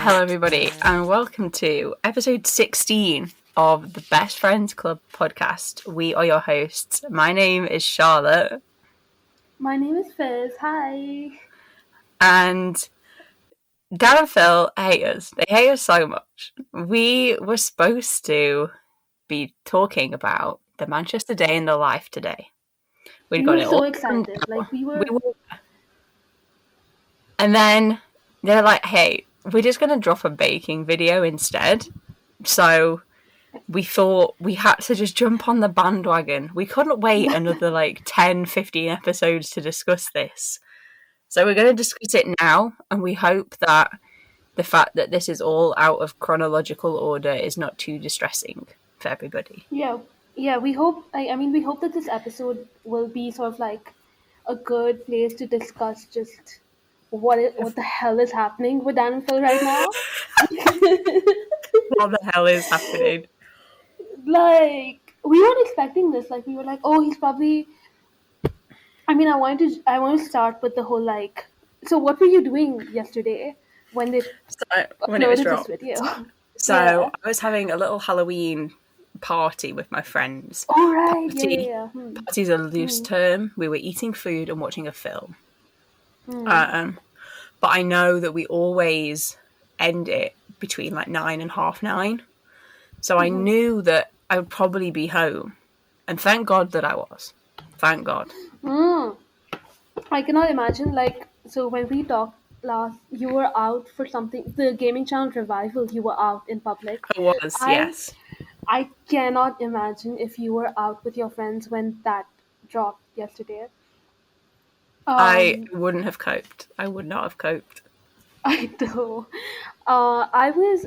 Hello everybody and welcome to episode 16 of the Best Friends Club Podcast. We are your hosts. My name is Charlotte. My name is Fizz. Hi. And Dan and Phil hate us. They hate us so much. We were supposed to be talking about the Manchester Day in the Life today. We were so excited. We were. And then they're like, hey, we're just going to drop a baking video instead. So we thought we had to just jump on the bandwagon. We couldn't wait another 10, 15 episodes to discuss this. So we're going to discuss it now, and we hope that the fact that this is all out of chronological order is not too distressing for everybody. Yeah, we hope, we hope that this episode will be sort of like a good place to discuss just what the hell is happening with Dan and Phil right now. What the hell is happening? We weren't expecting this. We were like, oh, he's probably... I wanted to start with the whole so what were you doing yesterday when they uploaded this video? So yeah. I was having a little Halloween party with my friends. Oh, right. Party's a loose term. We were eating food and watching a film. But I know that we always end it between 9 and 9:30. So I knew that I would probably be home. And thank God that I was. Thank God. I cannot imagine, so when we talked last, you were out for something, the Gaming Channel Revival, you were out in public. I was, yes. I cannot imagine if you were out with your friends when that dropped yesterday. I wouldn't have coped. I would not have coped. I know.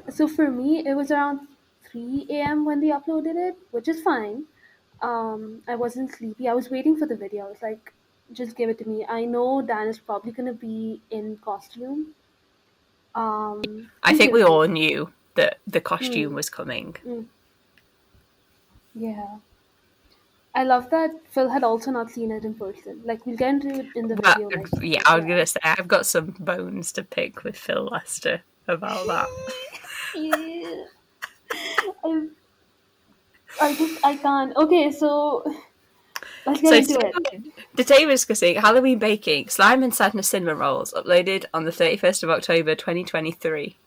So for me, it was around 3 a.m. when they uploaded it, which is fine. I wasn't sleepy. I was waiting for the video. I was like, just give it to me. I know Dan is probably going to be in costume. I think we all knew that the costume was coming. Yeah. I love that Phil had also not seen it in person. We'll get into it in the video. Yeah, I was going to say, I've got some bones to pick with Phil Lester about that. Yeah. I can't. Okay, so let's get into it. Today we're discussing Halloween baking, slime and sadness cinnamon rolls, uploaded on the 31st of October 2023.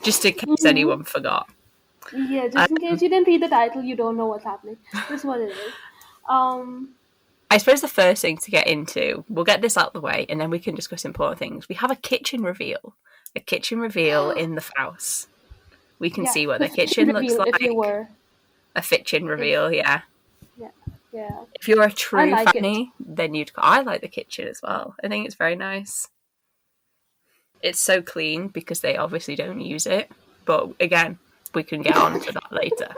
Just in case anyone forgot. Yeah, just in case you didn't read the title, you don't know what's happening. This is what it is. I suppose the first thing to get into, we'll get this out of the way, and then we can discuss important things. We have a kitchen reveal. A kitchen reveal in the house. We can see what the kitchen looks like. If you were. A fiction reveal, yeah. Yeah. If you're a true fanny, then I like the kitchen as well. I think it's very nice. It's so clean because they obviously don't use it. But again, we can get on to that later.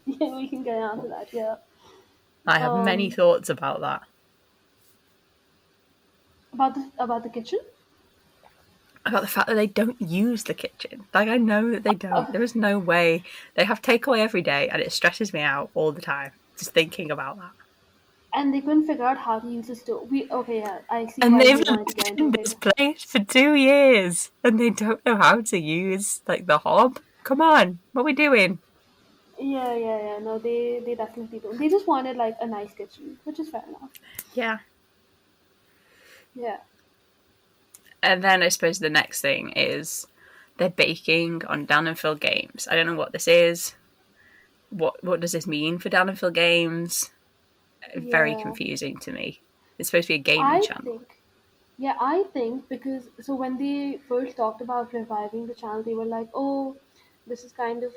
Yeah, we can get on to that, yeah. I have many thoughts about that. About the kitchen? About the fact that they don't use the kitchen. I know that they don't. There is no way. They have takeaway every day, and it stresses me out all the time, just thinking about that. And they couldn't figure out how to use the stove. I see. And they've lived in this place for 2 years, and they don't know how to use, the hob. Come on, what are we doing? Yeah. No, they definitely don't. They just wanted, a nice kitchen, which is fair enough. Yeah. Yeah. And then I suppose the next thing is they're baking on Dan and Phil Games. I don't know what this is. What does this mean for Dan and Phil Games? Very confusing to me. It's supposed to be a gaming channel. I think because when they first talked about reviving the channel, they were like, oh, this is kind of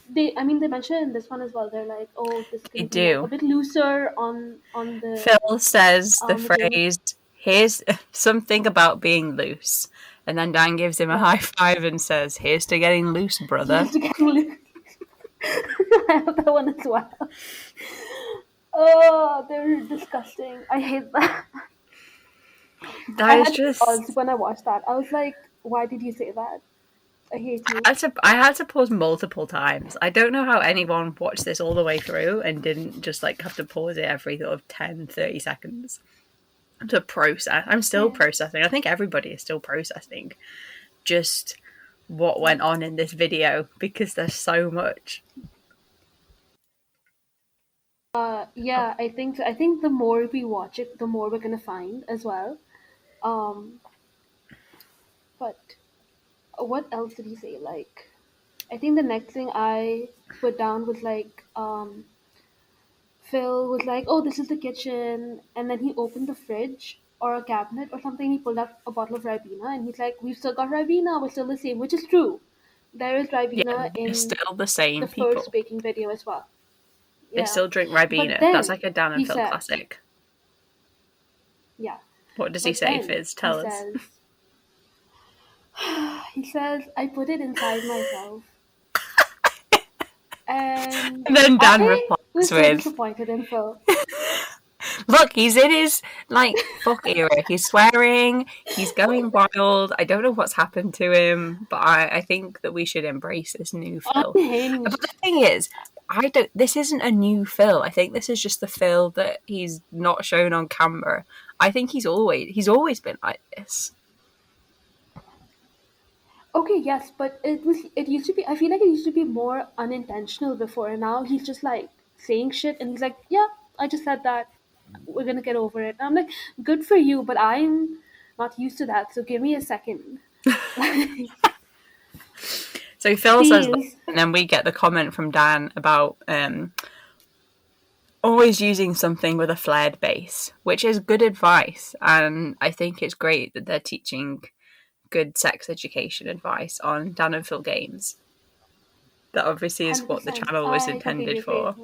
they mentioned in this one as well. They're like, oh, this is going to be a bit looser on the... Phil says the phrase, here's something about being loose. And then Dan gives him a high five and says, here's to getting loose, brother. Here's to getting loose. I have that one as well. Oh, they're disgusting. I hate that. When I watched that, I was like, why did you say that? I hate you. I had to pause multiple times. I don't know how anyone watched this all the way through and didn't just have to pause it every 10, 30 seconds. to process. I'm still processing. I think everybody is still processing just what went on in this video because there's so much. Yeah, I think the more we watch it, the more we're gonna find as well. Um, but what else did he say? Like, I think the next thing I put down was like, Phil was like, "Oh, this is the kitchen," and then he opened the fridge or a cabinet or something. He pulled out a bottle of Ribena, and he's like, "We've still got Ribena. We're still the same," which is true. There is Yeah, Ribena they're in still the the same first people. baking video as well. They Yeah, still drink but Ribena. That's then like a Dan he and Phil says, classic. "Yeah," What does he but say, then Fizz? he Tell us. says, he says, "I put it inside myself," and And then Dan I replies was so with, disappointed in Phil. look, he's in his, fuck era. He's swearing. He's going wild. I don't know what's happened to him, but I think that we should embrace this new Phil. But the Unhinged. thing is, this isn't a new Phil. I think this is just the Phil that he's not shown on camera. I think he's always been like this. Okay, yes, but it used to be, I feel like it used to be more unintentional before, and now he's just like saying shit and he's like, "Yeah, I just said that. We're gonna get over it." And I'm like, "Good for you, but I'm not used to that, so give me a second." Like, So Phil says that, please. and then we get the comment from Dan about always using something with a flared base, which is good advice. And I think it's great that they're teaching good sex education advice on Dan and Phil Games. That obviously is what the 100%. channel was I completely intended agree. for.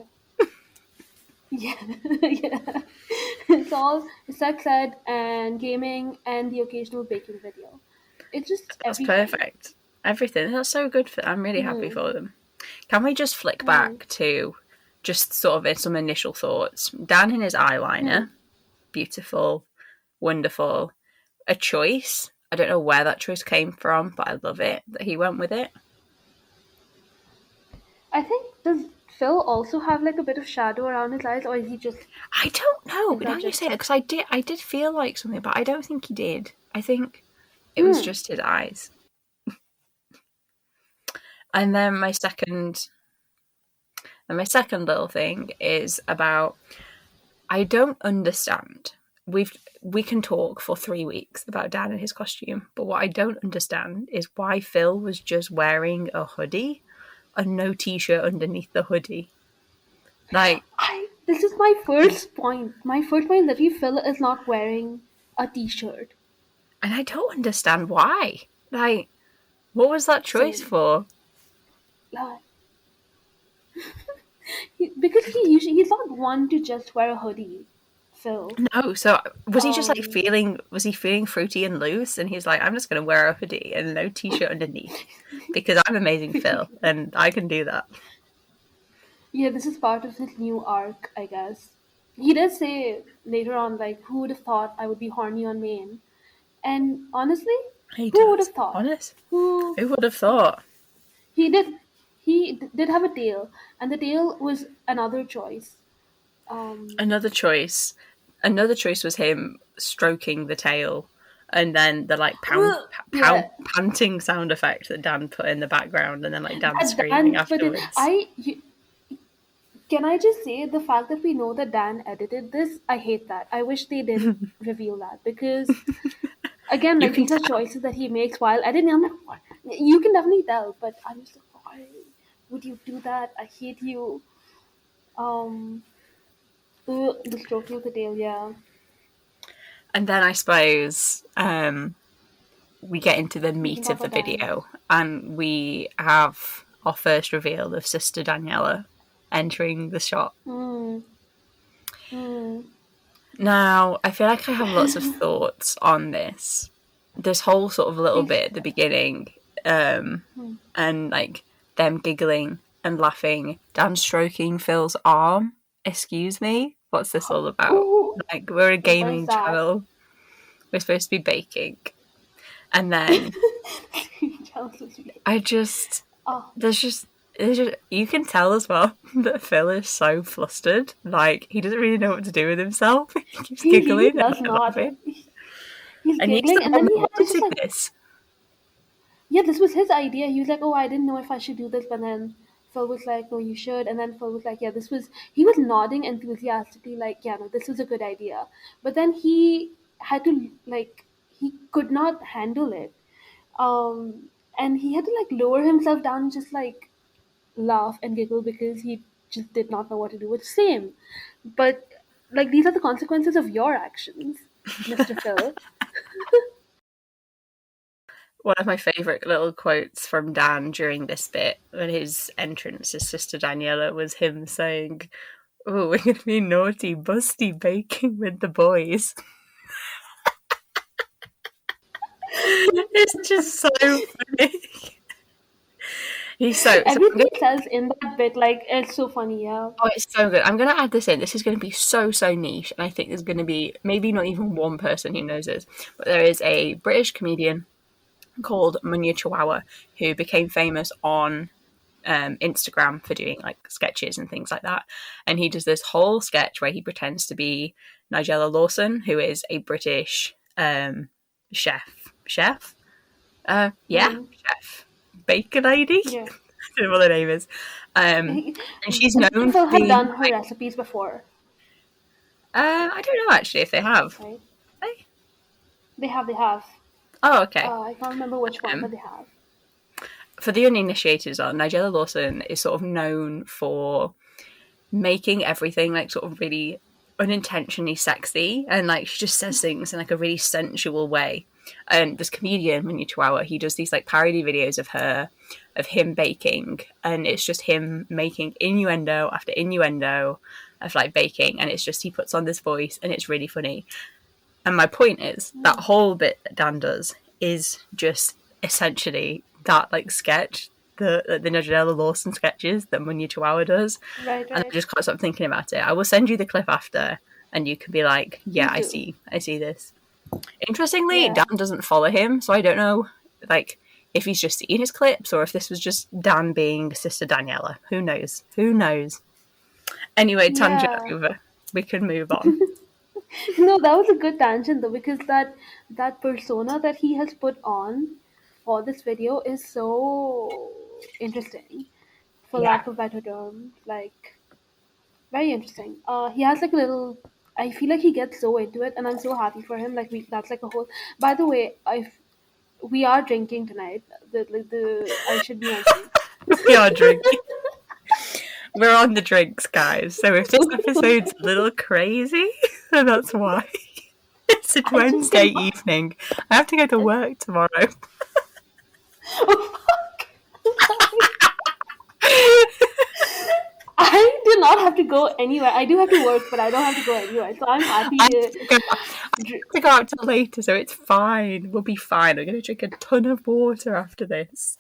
Yeah. Yeah. It's all sex ed and gaming and the occasional baking video. It's just That's everything. perfect. Everything. That's so good for them. I'm really happy Hmm. for them. Can we just flick Hmm. back to just sort of some initial thoughts? Dan in his Hmm. eyeliner. Beautiful. Wonderful. A choice. I don't know where that choice came from, but I love it that he went with it. I think, does Phil also have like a bit of shadow around his eyes, or is he just, I don't know. is Now that you just say it, because I did feel like something, but I don't think he did. I think it was hmm. just his eyes. And then my second little thing is about, I don't understand. We can talk for 3 weeks about Dan and his costume, but what I don't understand is why Phil was just wearing a hoodie and no t-shirt underneath the hoodie. Like, I This is my first point. My first point is that Phil is not wearing a t-shirt. and I don't understand why. Like, what was that choice Same. for? Like, because he's not one to just wear a hoodie. Phil. No, so was he just like Um. feeling? Was he feeling fruity and loose? And he's like, "I'm just going to wear a hoodie and no t-shirt underneath because I'm amazing, Phil, and I can do that." Yeah, this is part of his new arc, I guess. He does say later on, like, "Who would have thought I would be horny on Maine?" And honestly, He who would does. have thought? Honest, Who who would have thought? he did? Did have a tail, and the tail was another choice. Um, Another choice. Another choice was him stroking the tail, and then the like yeah, panting sound effect that Dan put in the background, and then like Dan screaming Dan put it. afterwards. Can I just say the fact that we know that Dan edited this? I hate that. I wish they didn't reveal that because again, You like can these are tell. choices that he makes while editing. I'm like, what? You can definitely tell, but I'm just like, why would you do that? I hate you. Um, the stroking of the tail, yeah. And then I suppose we get into the We can meat talk of the about Dan. video, and we have our first reveal of Sister Daniela entering the shop. Hmm. Hmm. Now, I feel like I have lots of thoughts on this. This whole sort of little Please. bit at the beginning, Hmm. and like them giggling and laughing, Dan stroking Phil's arm. Excuse me, what's this all about? Ooh, Like, we're a what is gaming that? channel. We're supposed to be baking. And then Jealousy. I just, Oh, there's just, you can tell as well that Phil is so flustered. Like, he doesn't really know what to do with himself. He keeps He really giggling and does not. laughing. He's And he's giggling, the and one then that he had to just wanted like, this. yeah, this was his idea. He was like, oh, I didn't know if I should do this, but then Phil was like, no, you should. And then Phil was like, yeah, this was, he was nodding enthusiastically, like, yeah, no, this was a good idea. But then he had to, like, he could not handle it. And he had to, like, lower himself down and just, like, laugh and giggle because he just did not know what to do with same. But, like, these are the consequences of your actions, Mr. Phil. One of my favourite little quotes from Dan during this bit, when his entrance as Sister Daniela, was him saying, "Oh, we're going to be naughty, busty baking with the boys." It's just so funny. He's so Everything he says in that bit, like, it's so funny, yeah. Oh, it's so good. I'm going to add this in. This is going to be so niche. And I think there's going to be maybe not even one person who knows this. But there is a British comedian called Munya Chihuahua who became famous on Instagram for doing like sketches and things like that. And he does this whole sketch where he pretends to be Nigella Lawson, who is a British chef. Chef? Chef. Baker lady? Yeah. I don't know what her name is. And she's known People for have being done her recipes before, I don't know actually if they have. right? They? They have. Oh, okay. I can't remember which one, but they have. For the uninitiated on, Nigella Lawson is sort of known for making everything like sort of really unintentionally sexy, and like she just says things in like a really sensual way. And this comedian Munya Chihuahua, he does these like parody videos of him baking, and it's just him making innuendo after innuendo of like baking, and it's just he puts on this voice, and it's really funny. And my point is that whole bit that Dan does is just essentially that like sketch, the Nigella Lawson sketches that Munya Chihuahua does. Right, And I right. just can't stop thinking about it. I will send you the clip after, and you can be like, "Yeah, I Please do. see this." Interestingly, Yeah. Dan doesn't follow him, so I don't know, like, if he's just seen his clips or if this was just Dan being Sister Daniela. Who knows? Who knows? Anyway, tangent Yeah. over. We can move on. No, that was a good tangent though, because that persona that he has put on for this video is so interesting, for Yeah. lack of better term. Like, very interesting. He has like a little. I feel like he gets so into it, and I'm so happy for him. Like, that's like a whole. By the way, we are drinking tonight. The I should be mentioning. We are drinking. We're on the drinks, guys. So if this episode's a little crazy, then that's why. It's a I just Wednesday cannot. evening. I have to go to work tomorrow. Oh, fuck. I do not have to go anywhere. I do have to work, but I don't have to go anywhere. So I'm happy I have to. to go out till later, so it's fine. We'll be fine. I'm going to drink a ton of water after this.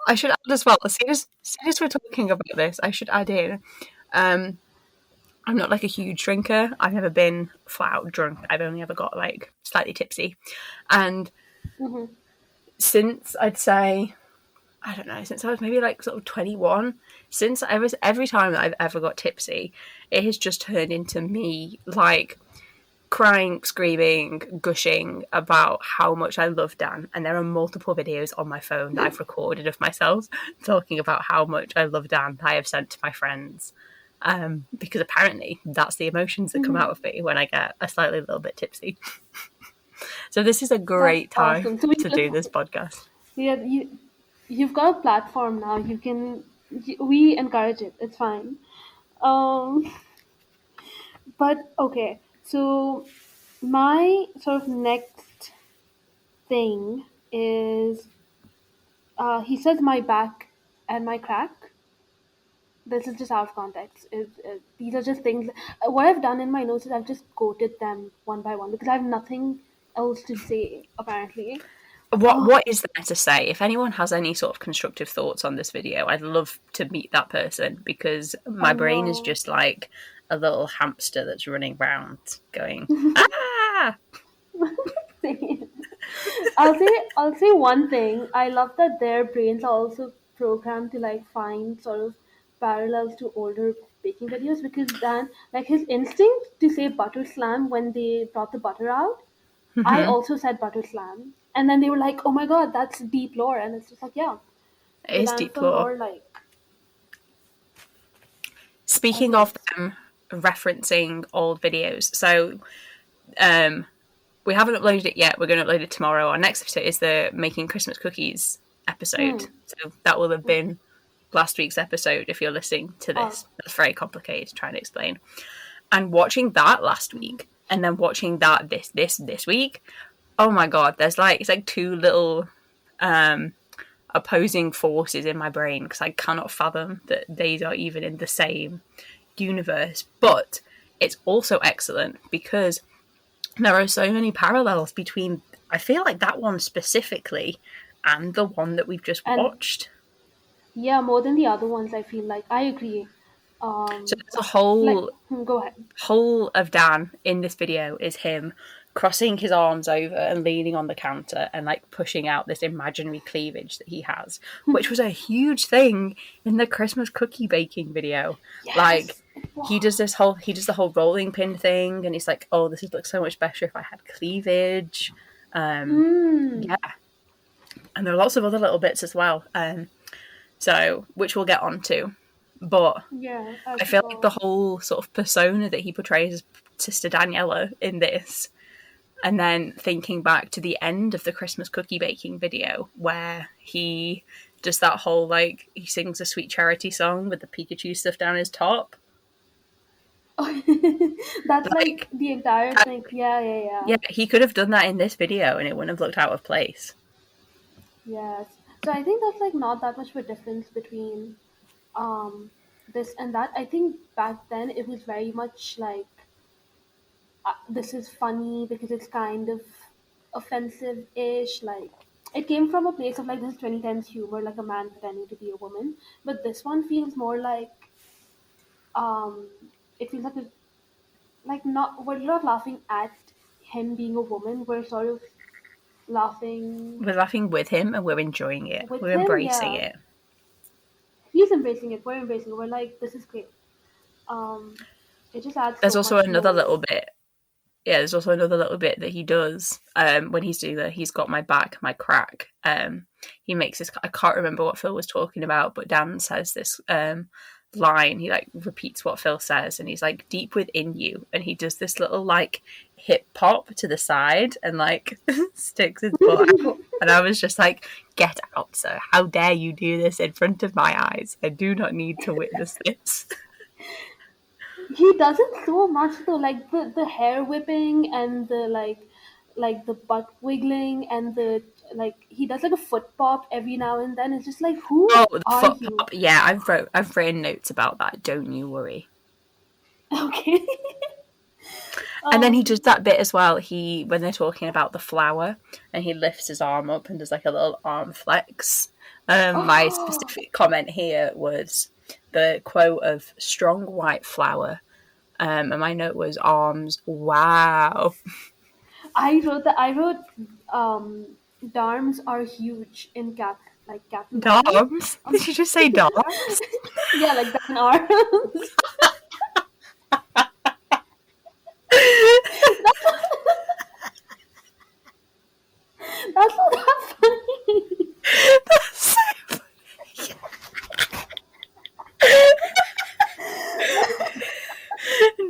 I should add as well, as soon as we're talking about this, I should add in, I'm not like a huge drinker. I've never been flat out drunk. I've only ever got like slightly tipsy. And Mhm. since I'd say, I don't know, since I was maybe like sort of 21, since every time that I've ever got tipsy, it has just turned into me like crying, screaming, gushing about how much I love Dan. And there are multiple videos on my phone that I've recorded of myself talking about how much I love Dan that I have sent to my friends. Because apparently that's the emotions that come out of me when I get a slightly little bit tipsy. So this is a That's great time awesome. So to do this podcast. yeah, you've got a platform now. You can. We encourage it. It's fine. Um, but okay. So my sort of next thing is, he says my back and my crack. This is just out of context. These are just things. What I've done in my notes is I've just quoted them one by one because I have nothing else to say apparently. Oh, What is there to say? If anyone has any sort of constructive thoughts on this video, I'd love to meet that person because my I brain is know. just like a little hamster that's running around going, ah! I'll say one thing. I love that their brains are also programmed to like find sort of parallels to older baking videos, because Dan, like his instinct to say butter slam when they brought the butter out, I Mm-hmm. also said butter slam, and then they were like, "Oh my god, that's deep lore," and it's just like, yeah, It the is deep landfill lore. lore, like I Speaking think of it's them referencing old videos, so we haven't uploaded it yet. We're going to upload it tomorrow. Our next episode is the making Christmas cookies episode, mm, so that will have been last week's episode if you're listening to uh, this. That's very complicated to try and explain. And watching that last week and then watching that this week, oh my god, there's like it's like two little opposing forces in my brain because I cannot fathom that these are even in the same universe. But it's also excellent because there are so many parallels between, I feel like, that one specifically and the one that we've just and watched. yeah, more than the other ones. I feel like I agree. So there's a Like go ahead. whole of Dan in this video is him crossing his arms over and leaning on the counter and like pushing out this imaginary cleavage that he has, which was a huge thing in the Christmas cookie baking video. Like Yes, it he was. does the whole rolling pin thing, and he's like, "Oh, this would look so much better if I had cleavage." Mm, Yeah, and there are lots of other little bits as well. So which we'll get onto, but yeah, as I feel like the well. whole sort of persona that he portrays as Sister Daniela in this, and then thinking back to the end of the Christmas cookie baking video where he does that whole like he sings a sweet charity song with the Pikachu stuff down his top. That's like Like, the entire thing. Yeah, yeah, yeah. yeah, he could have done that in this video and it wouldn't have looked out of place. Yes. So I think that's like not that much of a difference between um this and that. I think back then it was very much like this is funny because it's kind of offensive-ish. Like it came from a place of like this 2010s humor, like a man pretending to be a woman. But this one feels more like um, it feels like a, like not we're not laughing at him being a woman. We're sort of laughing We're laughing with him and we're enjoying it. with We're him. embracing Yeah, it. he's embracing it. We're embracing it. We're like, this is great. Um, it just adds There's so also much another more. little bit there's also another little bit that he does when he's doing the "He's got my back, my crack." He makes this. I can't remember what Phil was talking about, but Dan says this line. He like repeats what Phil says, and he's like, "Deep within you," and he does this little like hip hop to the side and like sticks his butt out. And I was just like, "Get out, sir! How dare you do this in front of my eyes? I do not need to witness this." He does it so much though, like the hair whipping and the like the butt wiggling and the like he does like a foot pop every now and then. It's just like, who Oh, the are foot you? pop! Yeah, I've written notes about that. Don't you worry. Okay. And then he does um that bit as well. When they're talking about the flower, and he lifts his arm up and does like a little arm flex. My oh, specific comment here was the quote of "strong white flower," and my note was "arms." Wow, I wrote darms are huge in capital letters. darms. Um, Did you just say darms? yeah, like Dan arms. That's not that funny. That's so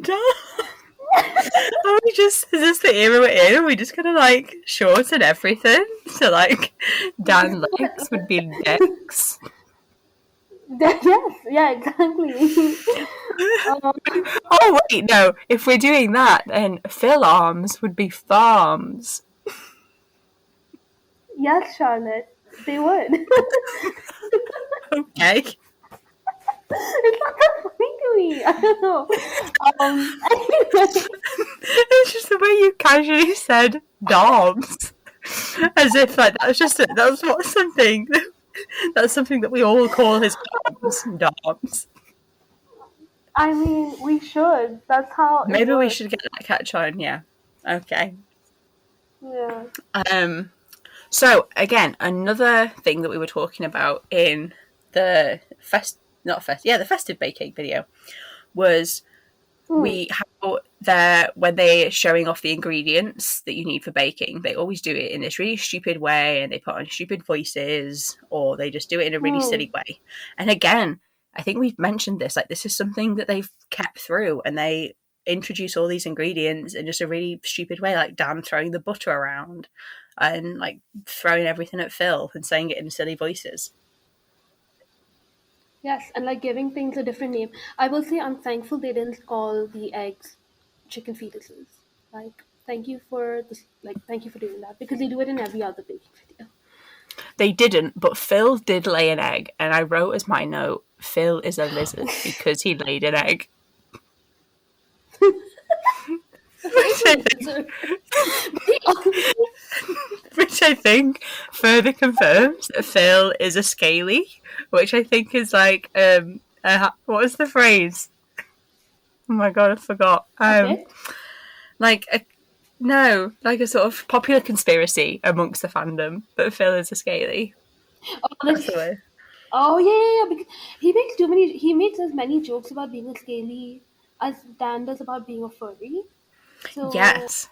darms. Are we just, is this the era we're in? Are we just gonna like shorten everything? So like Dan legs would be legs. Yes, yeah, exactly. um, Oh wait, no. If we're doing that, then Phil arms would be farms. yes, Charlotte, they would. Okay. It's not that funny to me. I don't know. Anyway, It's just the way you casually said doms. As if like that's what something that's something that we all call his doms. I mean, we should. That's how it Maybe we works. should get that catch on, yeah. Okay. Yeah. So again, another thing that we were talking about in the the festive baking video was when they're showing off the ingredients that you need for baking, they always do it in this really stupid way, and they put on stupid voices, or they just do it in a really silly way. And again, I think we've mentioned this, like, this is something that they've kept through, and they introduce all these ingredients in just a really stupid way, like Dan throwing the butter around and like throwing everything at Phil and saying it in silly voices. Yes, and like giving things a different name. I will say I'm thankful they didn't call the eggs chicken fetuses. Like, thank you for this. Like, thank you for doing that, because they do it in every other baking video. They didn't, but Phil did lay an egg, and I wrote as my note, Phil is a lizard because he laid an egg. Which I think further confirms that Phil is a scaly, which I think is like, what was the phrase? Oh my god, I forgot. Like a sort of popular conspiracy amongst the fandom that Phil is a scaly. Oh yeah, because he makes as many jokes about being a scaly as Dan does about being a furry. So yes.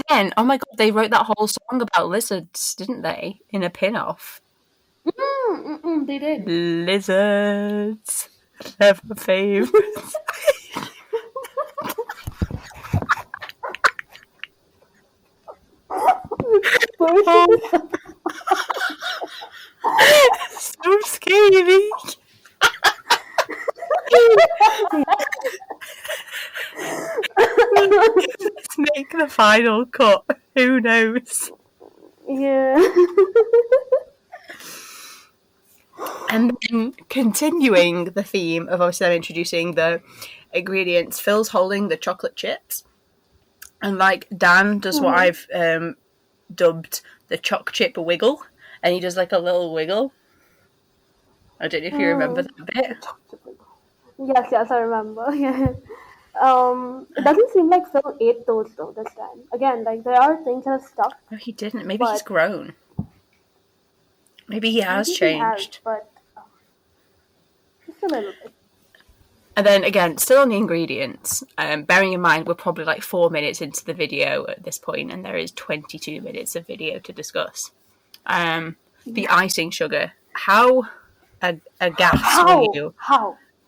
Then, oh my god, they wrote that whole song about lizards, didn't they? In a pin-off. They did. Lizards, they're my favourites. So scaly. Let's make the final cut. Who knows? Yeah. And then continuing the theme of obviously them introducing the ingredients, Phil's holding the chocolate chips. And like Dan does what I've dubbed the choc chip wiggle. And he does like a little wiggle. I don't know if you remember that bit. Yes, I remember. Yeah. It doesn't seem like Phil ate those though this time. Again, like there are things that are stuck. No, he didn't. Maybe he's grown. Maybe he has changed. He has, but just a little bit. And then again, still on the ingredients, bearing in mind we're probably like 4 minutes into the video at this point, and there is 22 minutes of video to discuss. The icing sugar. How aghast were you?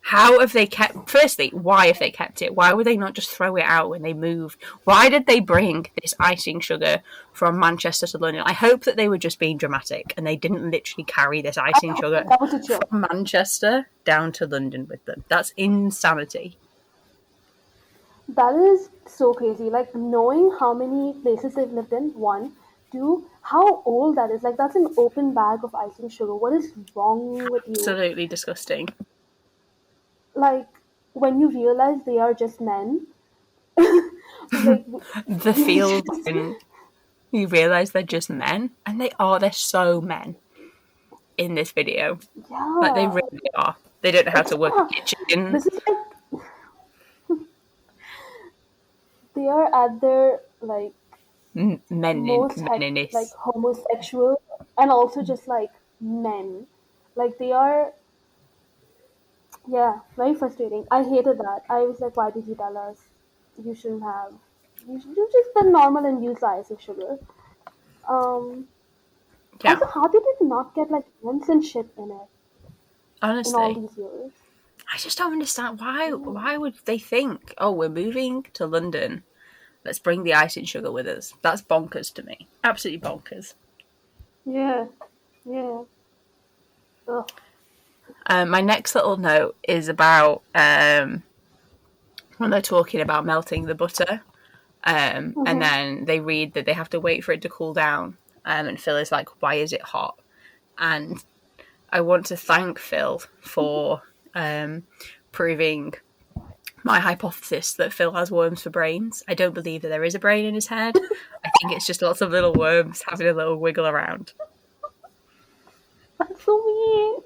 How have they kept... Firstly, why have they kept it? Why would they not just throw it out when they moved? Why did they bring this icing sugar from Manchester to London? I hope that they were just being dramatic and they didn't literally carry this icing sugar from Manchester down to London with them. That's insanity. That is so crazy. Like, knowing how many places they've lived in, 1. 2, how old that is. Like, that's an open bag of icing sugar. What is wrong with you? Absolutely disgusting. Like, when you realize they are just men. Like, the feel when you realise they're just men. And they're so men in this video. Yeah. Like, they really are. They don't know how to work a kitchen. This is like... they are at their, like... meniness. Like, homosexual. And also just, like, men. Like, they are... Yeah, very frustrating. I hated that. I was like, why did you tell us? You shouldn't have. You should just been normal and use the icing sugar. Yeah. Also, how did it not get like rents and shit in it? Honestly. In all these years. I just don't understand why would they think, oh, we're moving to London, let's bring the icing sugar with us. That's bonkers to me. Absolutely bonkers. Yeah. Ugh. My next little note is about when they're talking about melting the butter, and then they read that they have to wait for it to cool down, and Phil is like, why is it hot? And I want to thank Phil for proving my hypothesis that Phil has worms for brains. I don't believe that there is a brain in his head. I think it's just lots of little worms having a little wiggle around. That's so mean.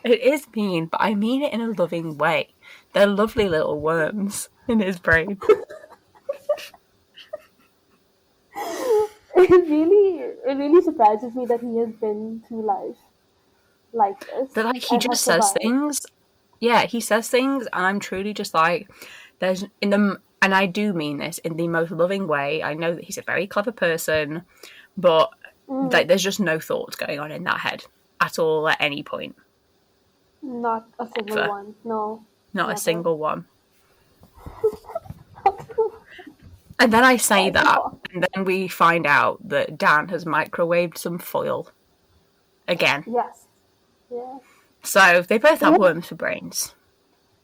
It is mean, but I mean it in a loving way. They're lovely little worms in his brain. It really surprises me that he has been through life like this That like he and have just says survived. things. Yeah, he says things, and I'm truly just like, there's in the, and I do mean this in the most loving way. I know that he's a very clever person, but like, there's just no thoughts going on in that head at all at any point, Not a single ever, one. No, not a never. single one. And then I say that, Oh, and then we find out that Dan has microwaved some foil again. yes. Yeah. So they both They have have worms for brains.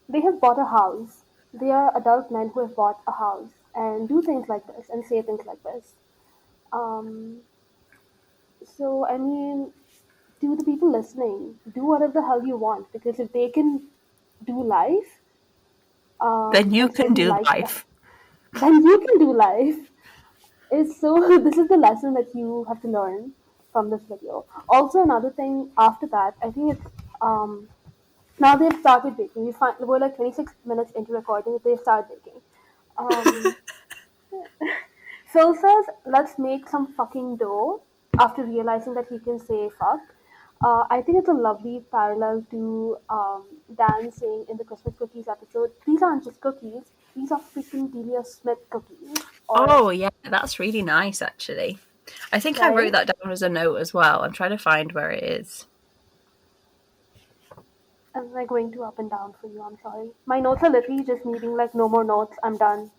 they have bought a house. They are adult men who have bought a house and do things like this and say things like this. Um, so I mean, to the people listening, do whatever the hell you want because if they can do life, Then you and can send you do likes back, life. then you can do life. Is so this is the lesson that you have to learn from this video. Also, another thing after that, I think it's now they've started baking. We're like 26 minutes into recording. They've started baking. Um, Phil says, "Let's make some fucking dough." After realizing that he can say "fuck," I think it's a lovely parallel to Dan saying in the Christmas cookies episode, "These aren't just cookies; these are freaking Delia Smith cookies." Or Oh yeah, that's really nice actually. I think I wrote right? that down as a note as well. I'm trying to find where it is. Am I going too up and down for you? I'm sorry. My notes are literally just me being like, "No more notes. I'm done."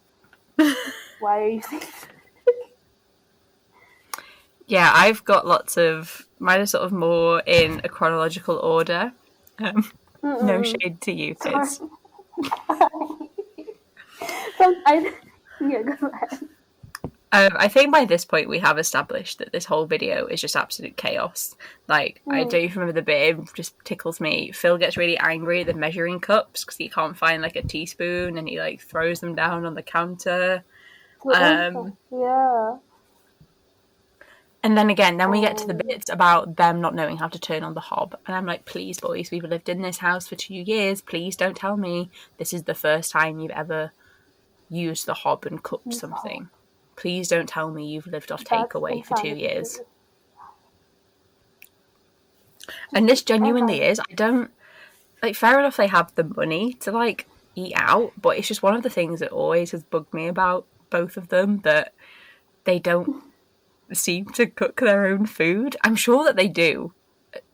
Why are you saying? Yeah, I've got lots of mine are sort of more in a chronological order. No Mm-mm. shade to you, Sorry. Fizz. So I yeah, go ahead. I think by this point we have established that this whole video is just absolute chaos. Like, I Mm. don't even remember the bit, it just tickles me. Phil gets really angry at the measuring cups because he can't find like a teaspoon and he like throws them down on the counter. Yeah. And then again, then we get to the And bits about them not knowing how to turn on the hob. And I'm like, please, boys, we've lived in this house for 2 years. Please don't tell me this is the first time you've ever used the hob and cooked use the hob. something. Please don't tell me you've lived off That's takeaway for 2 insanity to years. me. And this I genuinely find it. is. I don't, like, fair enough, they have the money to, like, eat out, but it's just one of the things that always has bugged me about both of them that they don't seem to cook their own food. I'm sure that they do.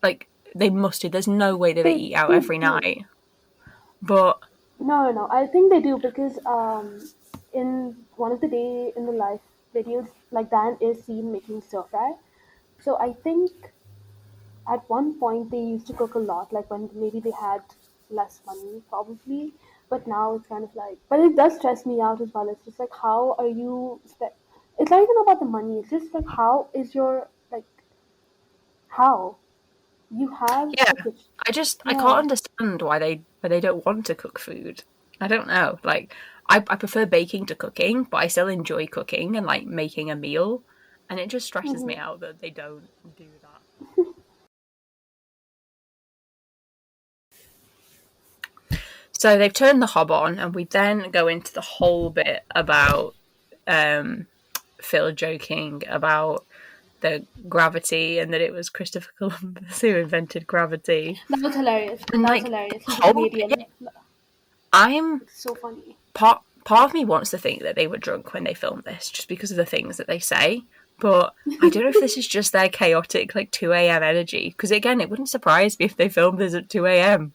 Like, they must do. There's no way that they They eat out they every do. night. But No. I think they do because in one of the day in the life videos, like Dan is seen making stir fry. So I think at one point they used to cook a lot, like when maybe they had less money, probably. But now it's kind of like, but it does stress me out as well. It's just like, how are you? It's not even about the money. It's just like, how is your like, how you have yeah, a kitchen? I can't Yeah. understand why they don't want to cook food. I don't know. Like, I prefer baking to cooking, but I still enjoy cooking and like making a meal. And it just stresses me Hmm. out that they don't do that. So they've turned the hob on, and we then go into the whole bit about um, Phil joking about the gravity and that it was Christopher Columbus who invented gravity. That was hilarious. And That was like hilarious. the He's a whole bit, Canadian. I'm It's so funny. part of me wants to think that they were drunk when they filmed this, just because of the things that they say. But I don't know if this is just their chaotic like 2 a.m. energy. Because again, it wouldn't surprise me if they filmed this at 2 a.m.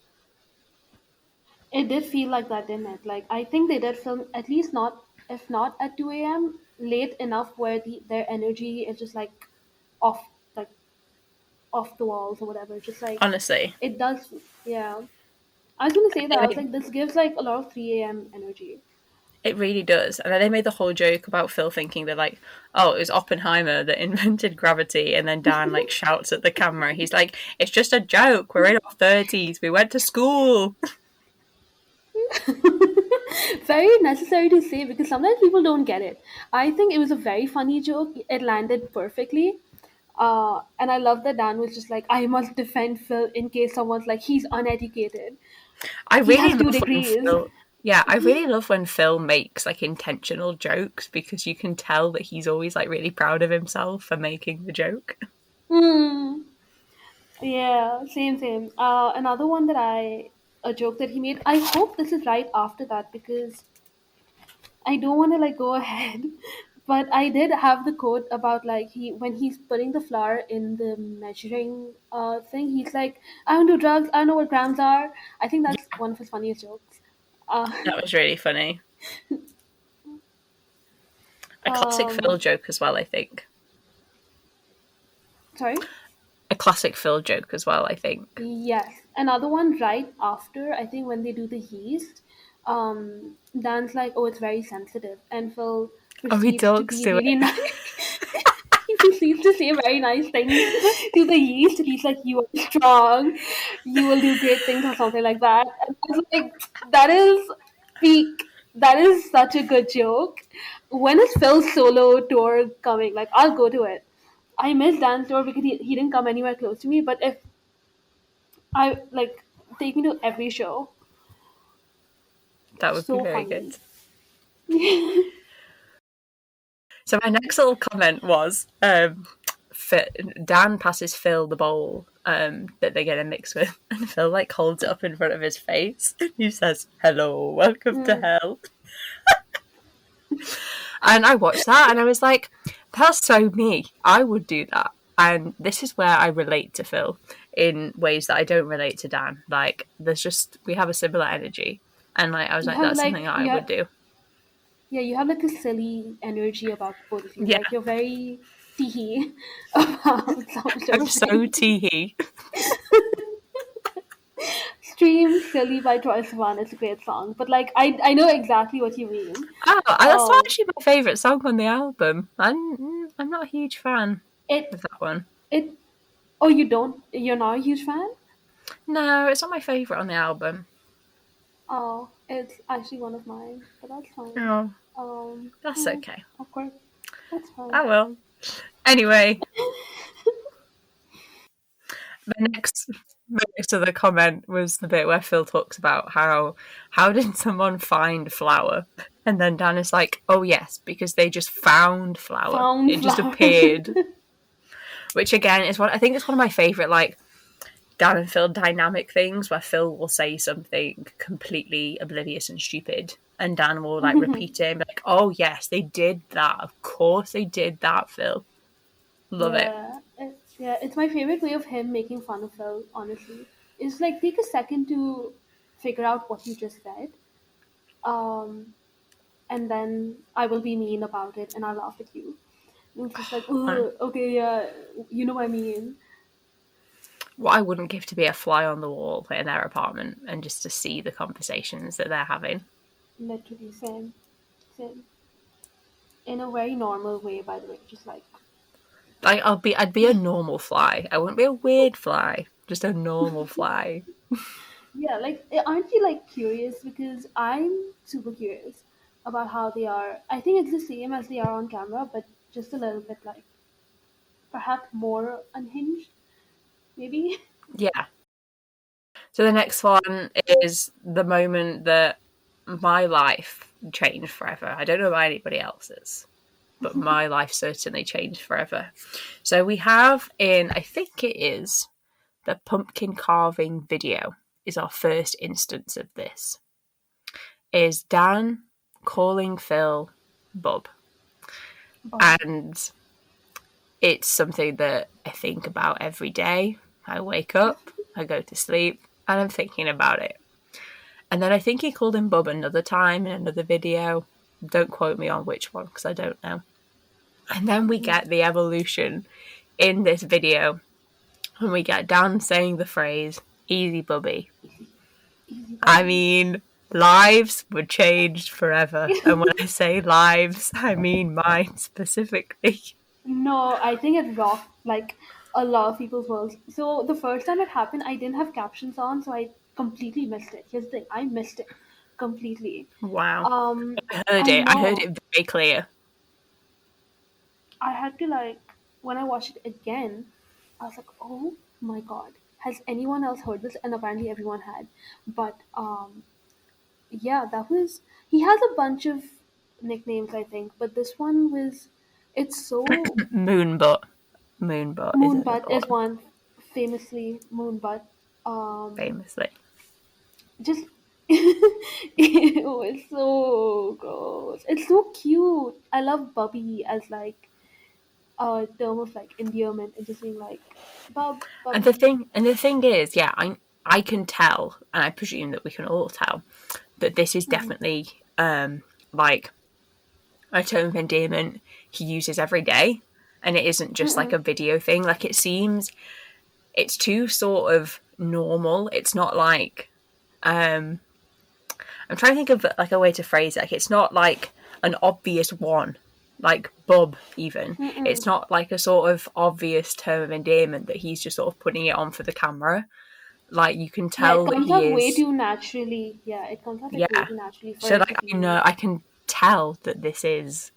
It did feel like that, didn't it? Like I think they did film at least not, if not at 2 a.m., late enough where their energy is just off like off the walls or whatever. Just like Honestly, it does. Yeah, I was gonna say that. I was they, like, this gives like a lot of 3 a.m. energy. it really does. And then they made the whole joke about Phil thinking that like, oh, it was Oppenheimer that invented gravity, and then Dan like shouts at the camera. He's like, it's just a joke. We're in our 30s. We went to school. Very necessary to say because sometimes people don't get it. I think it was a very funny joke. It landed perfectly. And I love that Dan was just like, I must defend Phil in case someone's like, he's uneducated. I He really has two love when degrees. Phil. Yeah, I really love when Phil makes like intentional jokes because you can tell that he's always like really proud of himself for making the joke. Hmm. Yeah, same. Another one a joke that he made. I hope this is right after that because I don't want to like go ahead, but I did have the quote about like when he's putting the flour in the measuring thing, he's like, "I don't do drugs. I don't know what grams are." I think that's one of his funniest jokes. Uh, That was really funny. A classic Phil um, joke as well, I think. sorry. A classic Phil joke as well, I think. Yes, another one right after, I think when they do the yeast, Dan's like, "Oh, it's very sensitive," and Phil Oh, he proceeds to talks be to really it. nice. He proceeds to say very nice things to the yeast. He's like, "You are strong. You will do great things," or something like that. And I was like, "That is peak. That is such a good joke." When is Phil's solo tour coming? Like, I'll go to it. I miss Dan's tour because he didn't come anywhere close to me. But if I like take me to every show. That would be So very funny. good. So my next little comment was Dan passes Phil the bowl that they get a mix with, and Phil like holds it up in front of his face. He says, "Hello, welcome to Mm. hell." And I watched that and I was like, that's so me. I would do that. And this is where I relate to Phil in ways that I don't relate to Dan. Like, we have a similar energy. And like, I was You like, have that's something like I would do. you have like a silly energy about both of you. Yeah, Like you're very teehee about I'm something. so teehee. Stream Silly by Troye Sivan. It's a great song. But like I know exactly what you mean. Oh, that's not Um actually my favourite song on the album. I'm not a huge fan it of that one. it you're not a huge fan? No, it's not my favourite on the album. Oh, it's actually one of mine, but that's fine. Oh, that's Yeah, okay. of course. That's fine. I will. Anyway, my next other comment was the bit where Phil talks about how did someone find flour? And then Dan is like, oh yes, because they just found flour. Found It just flower. appeared. Which again is I think it's one of my favourite like Dan and Phil dynamic things where Phil will say something completely oblivious and stupid and Dan will like repeat it and be like, oh yes, they did that. Of course they did that, Phil. Love it. It's my favorite way of him making fun of Phil, honestly. It's like take a second to figure out what you just said. Um, and then I will be mean about it and I'll laugh at you. And it's just like, oh, okay, yeah, you know what I mean. What I wouldn't give to be a fly on the wall in their apartment and just to see the conversations that they're having. Literally, same. In a very normal way, by the way, just like, Like I'd be a normal fly. I wouldn't be a weird fly, just a normal fly. yeah, like, aren't you like curious? Because I'm super curious about how they are. I think it's the same as they are on camera, but just a little bit like perhaps more unhinged, maybe. Yeah. So the next one is the moment that my life changed forever. I don't know about anybody else's, but my life certainly changed forever. So we have I think it is the pumpkin carving video is our first instance of this. Is Dan calling Phil Bub. But And it's something that I think about every day. I wake up, I go to sleep, and I'm thinking about it. And then I think he called him Bub another time in another video. Don't quote me on which one because I don't know. And then we get the evolution in this video, and we get Dan saying the phrase, easy bubby. easy I button. mean, lives were changed forever. And when I say lives, I mean mine specifically. No, I think it rocked like a lot of people's worlds. So the first time it happened, I didn't have captions on, so I completely missed it. Here's the thing, I missed it completely. Wow. Um, I heard I it. I heard know. it very clear. I had to like when I watched it again, I was like, oh my god, has anyone else heard this? And apparently everyone had. But yeah, that was he has a bunch of nicknames I think, but this one was it's so Moonbutt. Moonbutt is Moonbutt another is one. one. famously moon butt. Famously. Just it's so gross. It's so cute. I love Bubby as like a term of like endearment and just being like And Bubby. the thing is, yeah, I can tell, and I presume that we can all tell, that this is Mhm. definitely like a term of endearment he uses every day, and it isn't just like Mm-mm. a video thing. Like it seems it's too sort of normal. It's not like I'm trying to think of like a way to phrase it. Like it's not like an obvious one, like bub even. Mm-mm. It's not like a sort of obvious term of endearment that he's just sort of putting it on for the camera. Like you can Yeah, it tell that comes he out way is, too naturally. Yeah, it comes out like way yeah. too naturally for So it to like I be. know I can tell that this is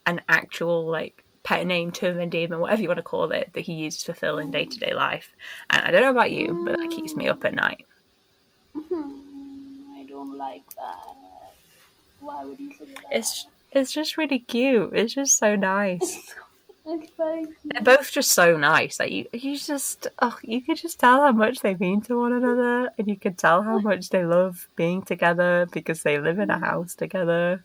an actual like pet name, term of endearment, whatever you want to call it, that he uses for Phil in day to day life. And I don't know about you, but that keeps me Mm, up at night. I don't like that. Why would you say It's that? it's just really cute. It's just so nice. It's it's very They're cute. both just so nice. Like you just you could just tell how much they mean to one another, and you could tell how much they love being together because they live in a house together.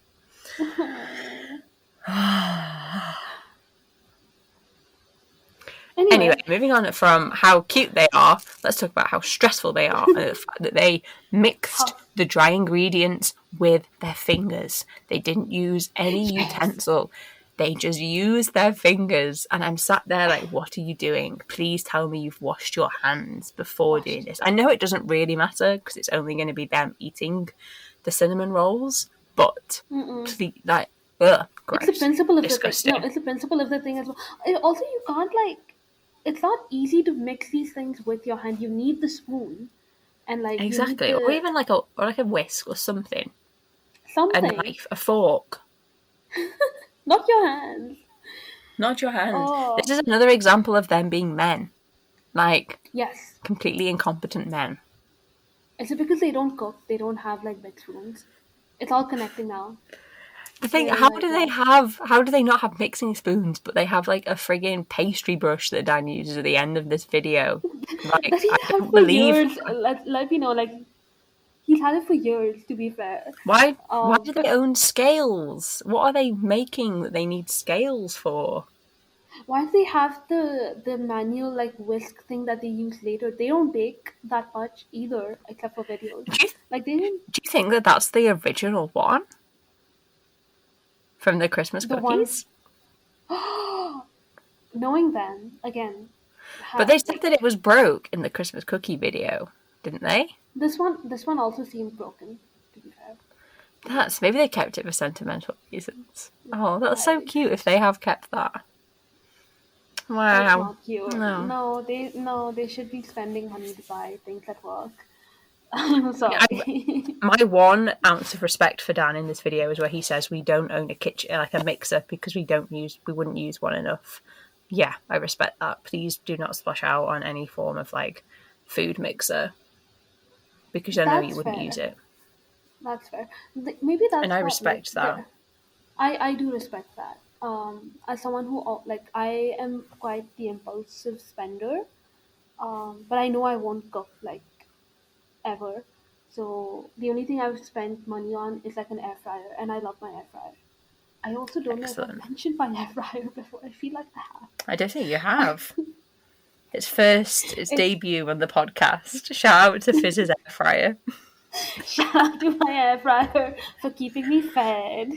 Anyway, Anyway, moving on from how cute they are, let's talk about how stressful they are and the fact that they mixed how the dry ingredients with their fingers. They didn't use any yes. utensil. They just used their fingers. And I'm sat there like, what are you doing? Please tell me you've washed your hands before doing Washed. this. I know it doesn't really matter because it's only going to be them eating the cinnamon rolls, but Mm-mm. please, like, ugh, It's the gross, principle of the thing. No, disgusting. it's the principle of the thing as well. Also, you can't like. It's not easy to mix these things with your hand. You need the spoon, and like you need Exactly. Or the even like a whisk or something. A something, knife, a fork, not your hands. not your hands. Oh, This is another example of them being men, like yes. completely incompetent men. Is it because they don't cook? They don't have like big spoons. It's all connecting now. The thing, They're how like, do they wow. have? How do they not have mixing spoons, but they have like a friggin' pastry brush that Dan uses at the end of this video? That Like, I he's had don't for believe. years. Let me know. Like he's had it for years. To be fair, Why? Why do they but own scales? What are they making that they need scales for? why do they have the manual like whisk thing that they use later? They don't bake that much either, except for videos. Do you Like they didn't do you think that that's the original one from the Christmas the one cookies? knowing them again. But they said Like that it was broke in the Christmas cookie video, didn't they? this one also seems broken. To be fair, That's maybe they kept it for sentimental reasons. Oh, that's so I, cute if they have kept that. it's Wow. not cute. No. No, they should be spending money to buy things at work. I'm Yeah, sorry. my 1 ounce of respect for Dan in this video is where he says we don't own a kitchen, like a mixer, because we wouldn't use one enough. Yeah, I respect that. Please do not splash out on any form of like food mixer because I know you That's wouldn't use fair. it, That's fair. Maybe and that's I what like respect that. I do respect that. As someone who like I am quite the impulsive spender. But I know I won't cook like ever. So the only thing I've spent money on is like an air fryer, and I love my air fryer. I also don't know if I've Excellent. mentioned my air fryer before. I feel like I don't think you I have. have. Its It's debut on the podcast. Shout out to Fizz's air fryer. shout out to my air fryer for keeping me fed.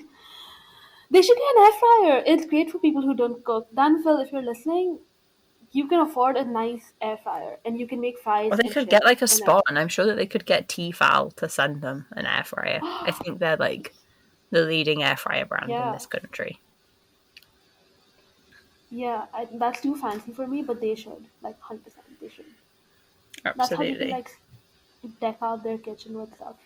They should get an air fryer. It's great for people who don't cook. Danville, if you're listening, you can afford a nice air fryer and you can make Or fries they and could get shit like a in it. spot, and I'm sure that they could get Tefal to send them an air fryer. I think they're like the leading air fryer brand in Yeah, this country. yeah, that's too fancy for me, but they should. Like, 100%, they should. That's how they can, Absolutely. like, deck out their kitchen with stuff.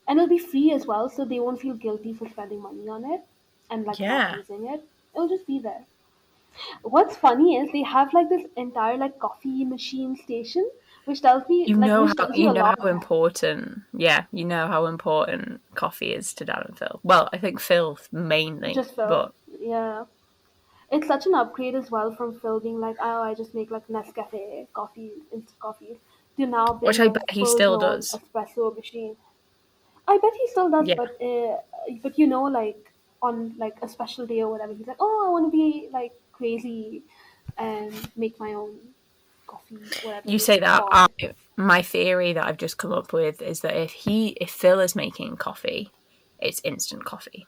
And it'll be free as well, so they won't feel guilty for spending money on it and, like, not Yeah. using it. It'll just be there. What's funny is they have, like, this entire, like, coffee machine station, which tells me, like, which tells you You a know lot. how important you know how important coffee is to Dan and Phil. Well, I think Phil mainly, Just Phil. but Yeah. it's such an upgrade as well from Phil being like, oh, I just make like Nescafe coffee, instant coffee, to now Which being I like bet a he still full-blown does. espresso machine. I bet he still does, Yeah. but you know, like on like a special day or whatever, he's like, oh, I want to be like crazy and make my own coffee, whatever You it is say that. called. My theory that I've just come up with is that if Phil is making coffee, it's instant coffee.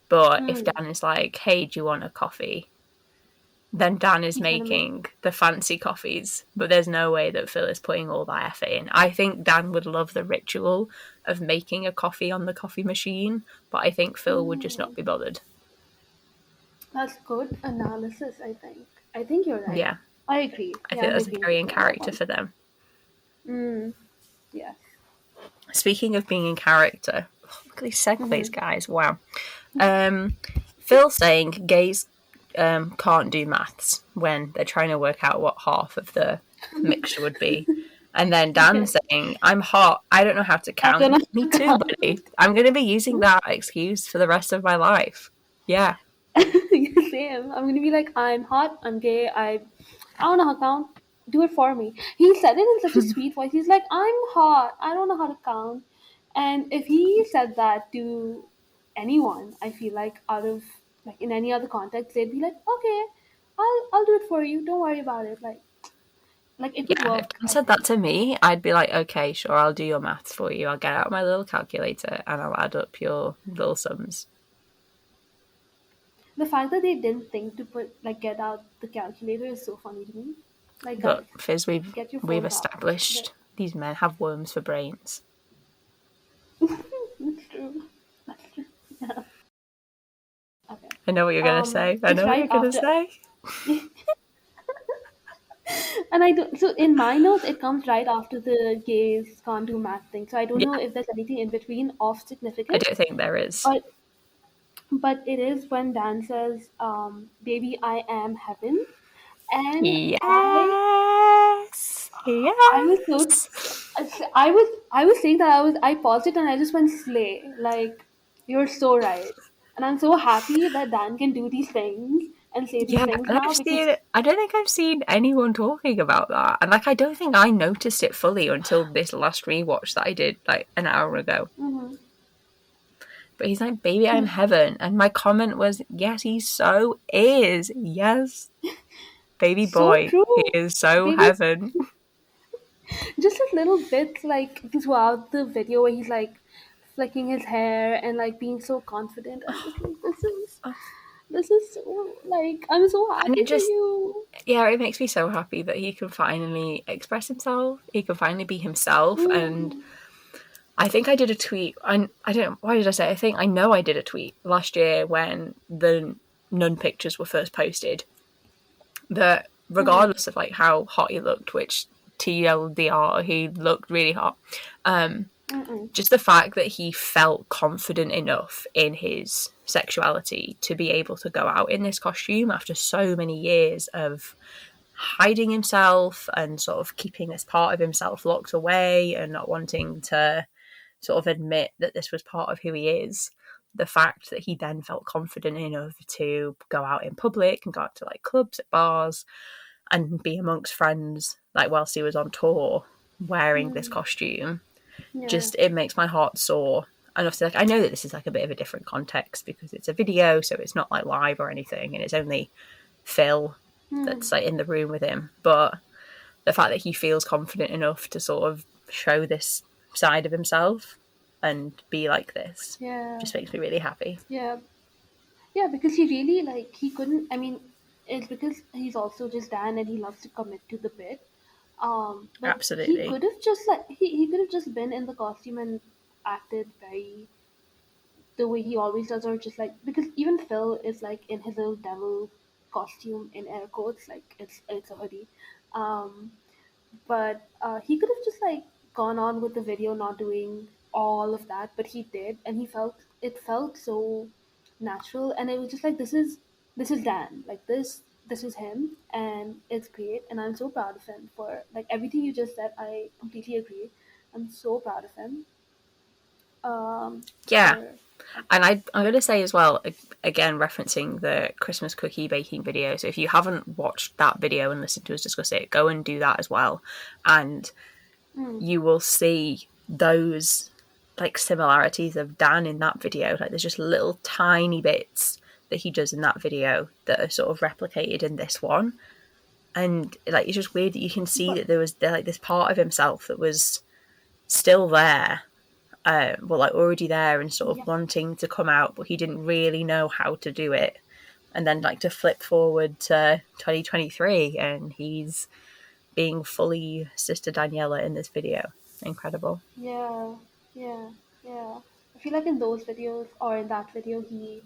But if Mm, Dan is like, hey, do you want a coffee? Then Dan is he's gonna make. making the fancy coffees. But there's no way that Phil is putting all that effort in. I think Dan would love the ritual of making a coffee on the coffee machine, but I think Phil would just not Mm, be bothered. that's good analysis. I think you're right. Yeah, I agree. I Yeah, think I'm that's agreeing very with in you on that character one. for them. Mm, yes. Speaking of being in character, look at these segues, Mm-hmm. guys. Wow. Phil saying gays can't do maths when they're trying to work out what half of the mixture would be. And then Dan saying, I'm hot, I don't know how to I don't count. Me know. too, buddy. I'm going to be using that excuse for the rest of my life. Yeah. Same. I'm gonna be like, I'm hot, I'm gay, I don't know how to count. Do it for me. He said it in such a sweet voice. He's like, I'm hot, I don't know how to count. And if he said that to anyone, I feel like out of like in any other context, they'd be like, okay, I'll do it for you. Don't worry about it. Like it would Yeah, if work, Dan I said that think. to me, I'd be like, okay, sure, I'll do your maths for you. I'll get out my little calculator and I'll add up your little sums. The fact that they didn't think to put like get out the calculator is so funny to me. Like But guys, Fizz, get your we've phones out. established these men have worms for brains. That's true. That's true. Yeah. Okay. I know what you're gonna say. I It's know what right you're gonna after, say. and I don't. So in my notes, it comes right after the gays can't do math thing. So I don't know Yeah, if there's anything in between of I significance, don't think there is. but it is when Dan says, "Baby, I am heaven," and Yes, I was so yes. I was saying that I paused it and I just went slay. Like you're so right, and I'm so happy that Dan can do these things and say these Yeah, things and now I've because seen. I don't think I've seen anyone talking about that, and like I don't think I noticed it fully until this last rewatch that I did like an hour ago. mhm. But he's like, "Baby, I'm heaven," and my comment was, "Yes, he so is. Yes, baby So boy, he true, is so baby. heaven." Just a little bit like throughout the video where he's like flicking his hair and like being so confident. I'm just like, this is so like I'm so And happy it for just, you. yeah, it makes me so happy that he can finally express himself. He can finally be himself. And Mm, I think I did a tweet. I don't, why did I say? I think I know I did a tweet last year when the nun pictures were first posted that mm, regardless of like how hot he looked, which TLDR, he looked really hot. mm, Just the fact that he felt confident enough in his sexuality to be able to go out in this costume after so many years of hiding himself and sort of keeping this part of himself locked away and not wanting to sort of admit that this was part of who he is. The fact that he then felt confident enough to go out in public and go out to like clubs, at bars, and be amongst friends, like whilst he was on tour wearing this mm. costume, Yeah. just it makes my heart sore. And obviously, like I know that this is like a bit of a different context because it's a video, so it's not like live or anything, and it's only Phil Mm. that's like in the room with him. But the fact that he feels confident enough to sort of show this side of himself and be like this Yeah. just makes me really happy. Yeah. Yeah, because he really like he couldn't. I mean, it's because he's also just Dan and he loves to commit to the bit. But he Absolutely. could have just like he could have just been in the costume and acted very the way he always does, or just like because even Phil is like in his little devil costume in air quotes, like it's a hoodie. Um, but he could have just like gone on with the video, not doing all of that, but he did, and it felt so natural, and it was just like this is Dan, like this is him, and it's great, and I'm so proud of him for like everything you just said. I completely agree. I'm so proud of him. Yeah. For And I'm going to say as well, again, referencing the Christmas cookie baking video. So if you haven't watched that video and listened to us discuss it, go and do that as well. And you will see those like similarities of Dan in that video. Like there's just little tiny bits that he does in that video that are sort of replicated in this one. And like it's just weird that you can see that there was like this part of himself that was still there. Like already there and sort of wanting to come out, but he didn't really know how to do it. And then like to flip forward to 2023 and he's being fully Sister Daniela in this video. Incredible. Yeah. I feel like in those videos or in that video, he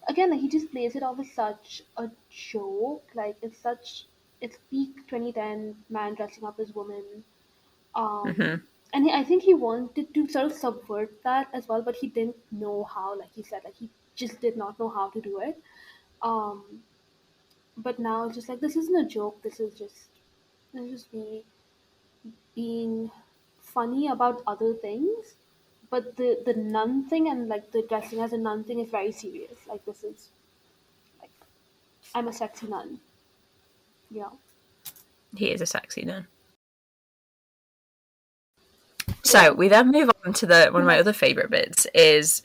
again like he just plays it off as such a joke. Like it's peak 2010 man dressing up as woman. And I think he wanted to sort of subvert that as well, but he didn't know how. Like he said, like he just did not know how to do it. Um, but now it's just like this isn't a joke. This is just me being funny about other things. But the nun thing and like the dressing as a nun thing is very serious. Like this is like I'm a sexy nun. Yeah. He is a sexy nun. So we then move on to one of my other favourite bits is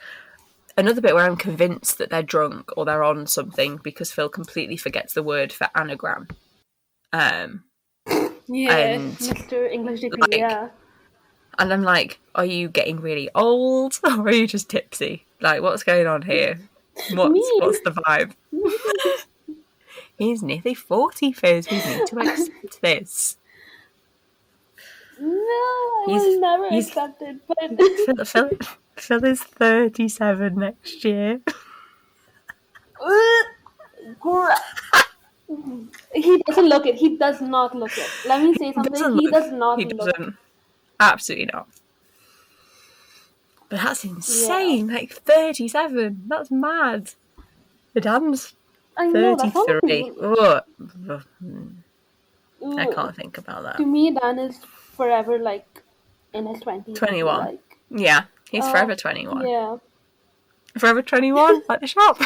another bit where I'm convinced that they're drunk or they're on something because Phil completely forgets the word for anagram. Yeah, and Mr. English degree, like, yeah. And I'm like, are you getting really old or are you just tipsy? Like, what's going on here? What's the vibe? He's nearly 40, Fizz. We need to accept this. No, I will never accept it. But Phil is 37 next year. He doesn't look it. He does not look it. Let me say something. He does not look it. Absolutely not. But that's insane. Yeah. Like 37. That's mad. The Dan's 33. I can't think about that. To me, Dan is forever like in his 20s. 21. Like. Yeah, he's forever 21. Yeah. Forever 21, like the shop.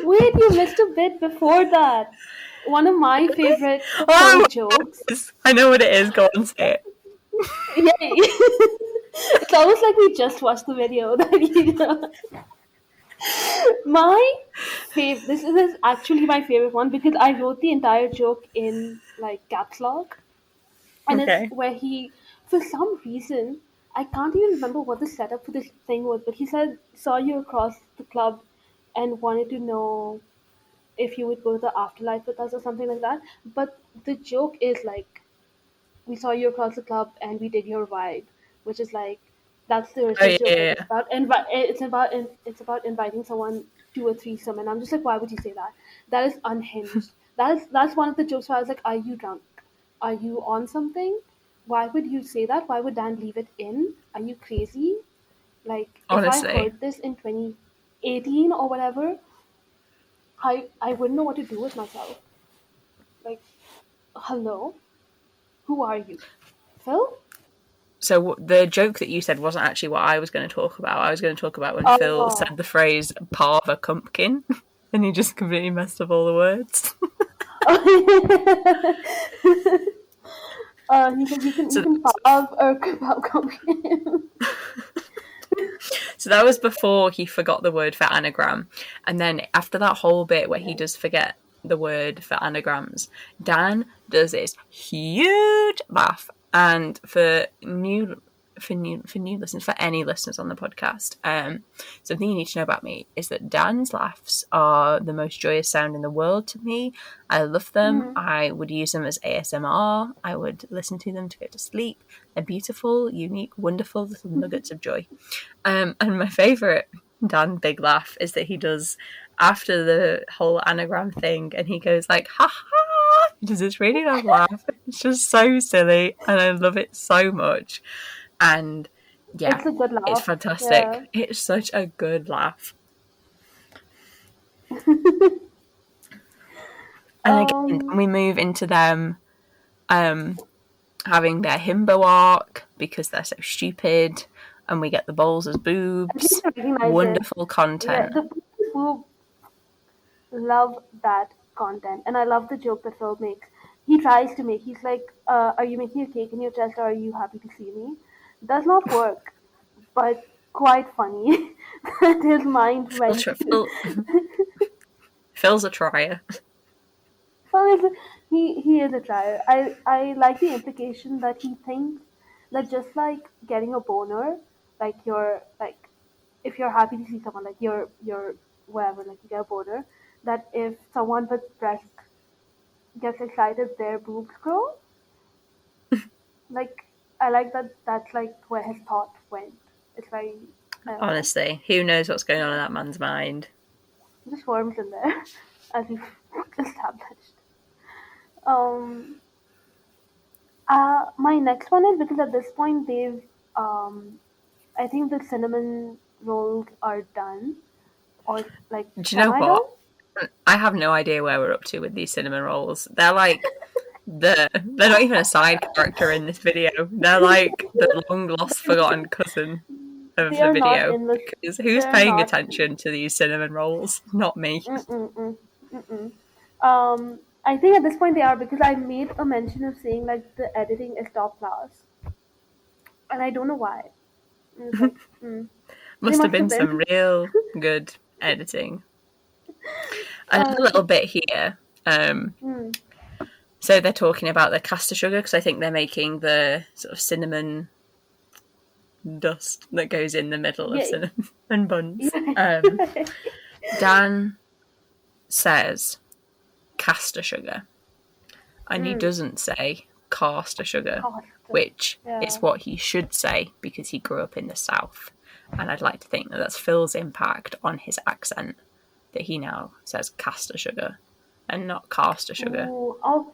Wait, you missed a bit before that. One of my favorite jokes. I know what it is. Go on, say it. Yeah. It's almost like we just watched the video. This is actually my favorite one because I wrote the entire joke in like caps lock. And it's where he, for some reason, I can't even remember what the setup for this thing was, but he said, saw you across the club and wanted to know if you would go to the afterlife with us or something like that. But the joke is like, we saw you across the club and we did your vibe, which is like, that's the original joke. Yeah. It's about inviting someone to a threesome, and I'm just like, why would you say that? That is unhinged. That's one of the jokes where I was like, are you drunk? Are you on something? Why would you say that? Why would Dan leave it in? Are you crazy? Like, honestly, if I heard this in 2018 or whatever, I wouldn't know what to do with myself. Like, hello? Who are you? Phil? So the joke that you said wasn't actually what I was going to talk about. I was going to talk about when Phil said the phrase "parva cumpkin," and he just completely messed up all the words. He said you can parv or cumpkin. So that was before he forgot the word for anagram, and then after that whole bit where he does forget the word for anagrams, Dan does this huge laugh. And for any listeners on the podcast, something you need to know about me is that Dan's laughs are the most joyous sound in the world to me. I love them. Mm-hmm. I would use them as ASMR. I would listen to them to go to sleep. They're beautiful, unique, wonderful little nuggets of joy. And my favourite Dan big laugh is that he does after the whole anagram thing, and he goes like, ha ha! He does this really loud laugh. It's just so silly, and I love it so much. And yeah, it's a good laugh. It's fantastic. Yeah. It's such a good laugh. And again, we move into them having their himbo arc because they're so stupid, and we get the balls as At boobs. least I recognize Wonderful it. content. Yeah, the people who love that content, and I love the joke that Phil makes. He tries to make. He's like, "Are you making a cake in your chest, or are you happy to see me?" Does not work, but quite funny. That his mind went. Phil's a trier. Phil is he is a trier. I like the implication that he thinks that just like getting a boner, like you're like if you're happy to see someone, like you're whatever, like you get a boner, that if someone with breast gets excited, their boobs grow. Like I like that. That's like where his thought went. It's very Honestly, who knows what's going on in that man's mind? just worms in there, as we've established. Um, my next one is because at this point they've, I think the cinnamon rolls are done, or like Do you know semi done. what? I have no idea where we're up to with these cinnamon rolls. They're like they're not even a side character in this video. They're like the long lost forgotten cousin of They the are not video. in the. Because who's They're paying not. attention to these cinnamon rolls? Not me. Mm-mm-mm, mm-mm. I think at this point they are because I made a mention of saying like the editing is top class, and I don't know why. And it's like, they Must have must have been some been. real good editing. Another little bit here. Mm, So they're talking about the caster sugar because I think they're making the sort of cinnamon dust that goes in the middle of yeah, cinnamon buns. yeah. Dan says caster sugar, and he doesn't say caster sugar, Costa. which Yeah. is what he should say because he grew up in the South. And I'd like to think that that's Phil's impact on his accent, that he now says caster sugar and not caster sugar. Ooh, oh,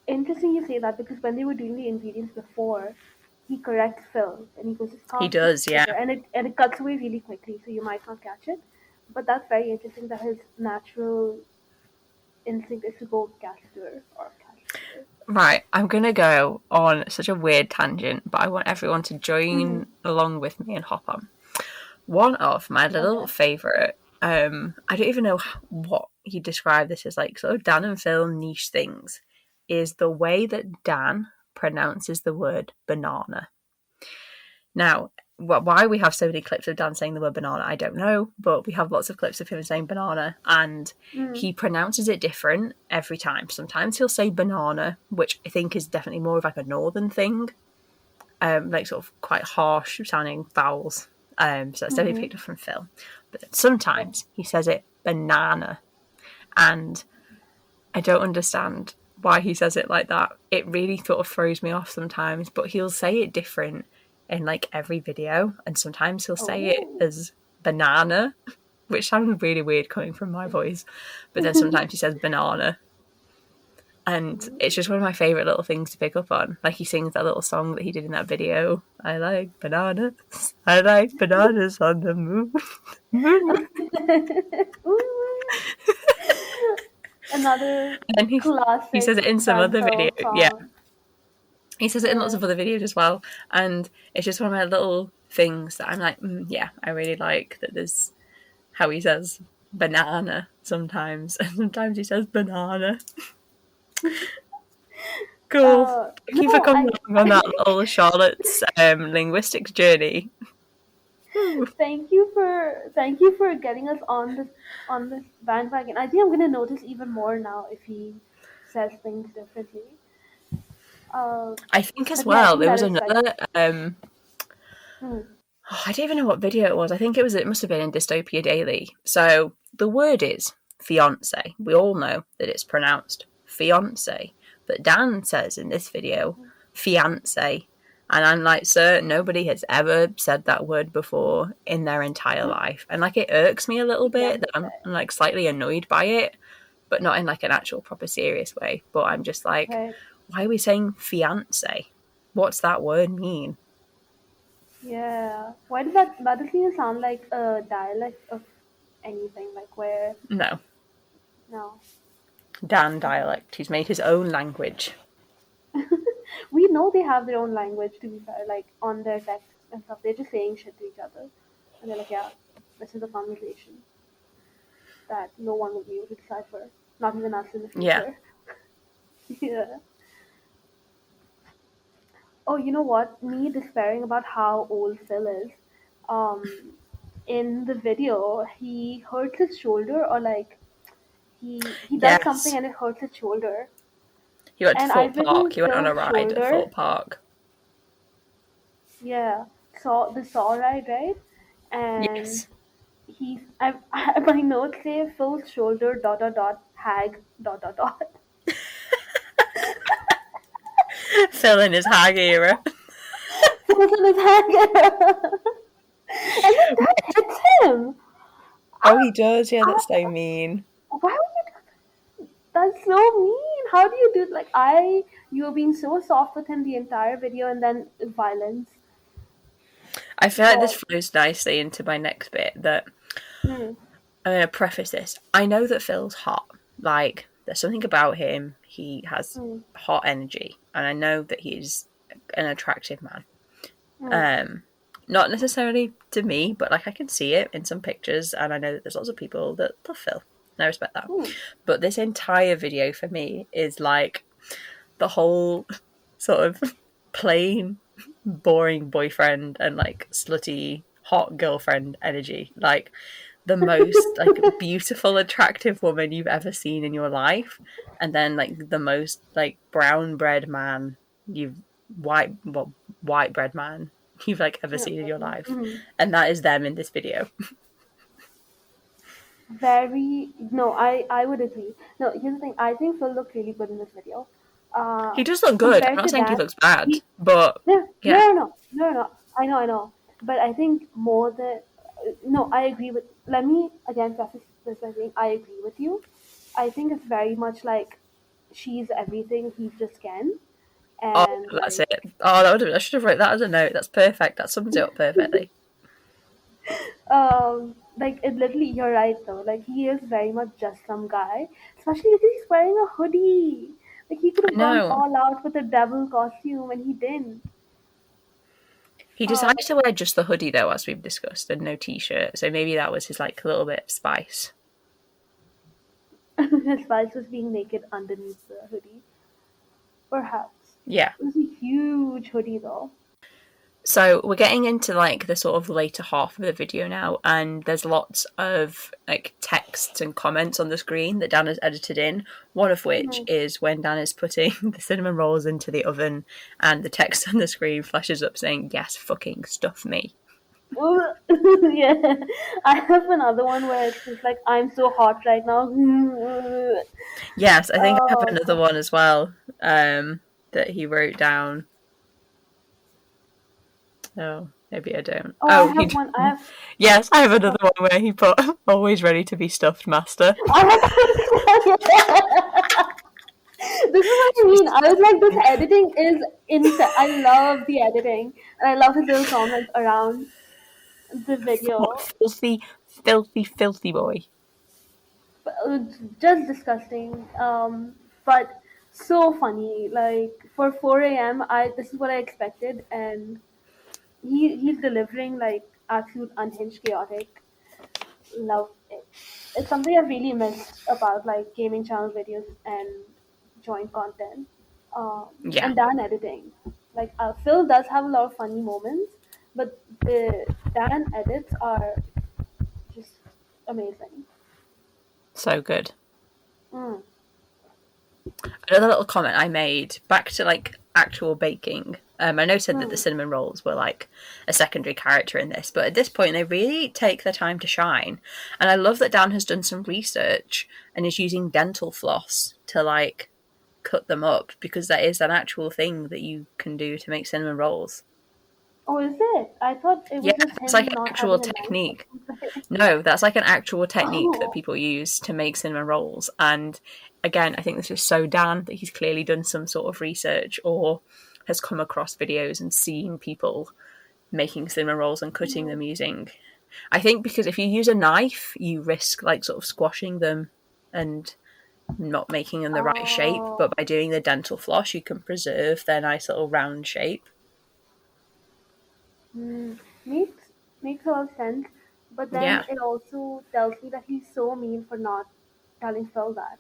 interesting you say that because when they were doing the ingredients before, he corrects Phil and he goes, "It's He caster does, yeah. sugar," and it cuts away really quickly, so you might not catch it. But that's very interesting that his natural instinct is to go caster or caster. Right, I'm going to go on such a weird tangent, but I want everyone to join along with me and hop on. One of my little favourite, I don't even know what he described this as, like sort of Dan and Phil niche things, is the way that Dan pronounces the word banana. Now, why we have so many clips of Dan saying the word banana, I don't know, but we have lots of clips of him saying banana, and he pronounces it different every time. Sometimes he'll say banana, which I think is definitely more of like a northern thing, like sort of quite harsh sounding vowels. So that's definitely picked up from Phil. But then sometimes he says it banana, and I don't understand why he says it like that. It really sort of throws me off sometimes, but he'll say it different in like every video, and sometimes he'll say it as banana, which sounds really weird coming from my voice, but then sometimes he says banana, and it's just one of my favourite little things to pick up on. Like he sings that little song that he did in that video, I like bananas, I like bananas on the moon. Another And he says classic it in some Dan other video, Phil yeah. song. He says it in lots of other videos as well, and it's just one of my little things that I'm like, yeah, I really like that. There's how he says banana sometimes, and sometimes he says banana. Cool. Thank you for No, coming along on that little Charlotte's linguistics journey. thank you for getting us on this bandwagon. I think I'm gonna notice even more now if he says things differently. I think as But yeah, I well think there that was is like another. I don't even know what video it was. I think it must have been in Dystopia Daily. So the word is fiance. We all know that it's pronounced fiance, but Dan says in this video fiance, and I'm like, sir, nobody has ever said that word before in their entire life, and like it irks me a little bit that I'm like slightly annoyed by it, but not in like an actual proper serious way. But I'm just like, right. why are we saying fiance? What's that word mean? Yeah. Why does that doesn't even sound like a dialect of anything? Like where No. no. Dan dialect. He's made his own language. We know they have their own language, to be fair, like on their text and stuff. They're just saying shit to each other. And they're like, yeah, this is a conversation that no one will be able to decipher. Not even us in the Yeah. future. Yeah. Oh, you know what? Me despairing about how old Phil is. Um, in the video, he hurts his shoulder, or like he does something Yes. and it hurts his shoulder. He went to And I've Thorpe been Park. on He went on a Phil's ride at shoulder. Thorpe Park. Yeah, saw the saw ride, right? And Yes. my notes say Phil's shoulder dot dot dot hag dot dot dot. Phil in his hag era. Phil's in his hag. And then that hits him. Oh, he does. Yeah, I, that's so mean. why would you do? That's so mean. How do you do? Like you were being so soft with him the entire video, and then violence. I feel like this Oh, flows nicely into my next bit that mm, I'm going to preface this. I know that Phil's hot. Like, there's something about him. He has mm, hot energy. And I know that he's an attractive man. mm, Um, Not necessarily to me, but like I can see it in some pictures. And I know that there's lots of people that love Phil. And I respect that. mm. But this entire video for me is like the whole sort of plain, boring boyfriend and like slutty, hot girlfriend energy. Like, the most like beautiful, attractive woman you've ever seen in your life, and then like the most like brown bread man you've white bread man you've like ever Yeah, seen in your life, mhm. and that is them in this video. Very no, I would agree. No, here's the thing. I think Phil looked really good in this video. He does look good. I'm Compared not to saying he Dan, looks bad, he but no, no, yeah. no, no, no, no. I know. But I think more than no, I agree with. Let me again preface this by saying I agree with you. I think it's very much like she's everything, he's just Ken, Oh, and that's like it. Oh, I should have wrote that as a note. That's perfect. That sums it up perfectly. like it literally. You're right though. Like he is very much just some guy, especially because he's wearing a hoodie. Like he could I have gone know. all out with a devil costume, and he didn't. He Um, decided to wear just the hoodie though, as we've discussed, and no t-shirt. So maybe that was his like little bit of spice. his wife was being naked underneath the hoodie. Perhaps Yeah. it was a huge hoodie though. So we're getting into like the sort of later half of the video now, and there's lots of like texts and comments on the screen that Dan has edited in. One of which Mhm. is when Dan is putting the cinnamon rolls into the oven, and the text on the screen flashes up saying, "Yes, fucking stuff me." Yeah, I have another one where it's just like I'm so hot right now. Yes, I think I have Oh another god. one as well. That he wrote down. Oh, maybe I don't. Oh, I Oh, have one. I have. yes, I have another one where he put "always ready to be stuffed, master." I have. This is what I mean. I was like, this editing is insane. I love the editing, and I love his little comments around the What video. filthy, filthy, filthy boy. Just disgusting. But so funny. Like for 4 a.m., I this is what I expected, and he's delivering like absolute unhinged chaotic. Love it. It's something I've really missed about like gaming channel videos and joint content. Yeah. And Dan editing. Like Phil does have a lot of funny moments, but the Dan edits are just amazing. So good. Mm, Another little comment I made back to like actual baking. I know said that the mm. cinnamon rolls were like a secondary character in this, but at this point they really take their time to shine. And I love that Dan has done some research and is using dental floss to like cut them up, because that is an actual thing that you can do to make cinnamon rolls. Oh, is it? I thought it Yeah, was just that's like him an not actual having a knife or technique. something. No, that's like an actual technique that Oh, people use to make cinnamon rolls. And again, I think this is so Dan that he's clearly done some sort of research or has come across videos and seen people making cinnamon rolls and cutting them using. I think because if you use a knife, you risk like sort of squashing them and not making them the right shape, but by doing the dental floss, you can preserve their nice little round shape. Makes makes a lot of sense, but then Yeah. it also tells me that he's so mean for not telling Phil that.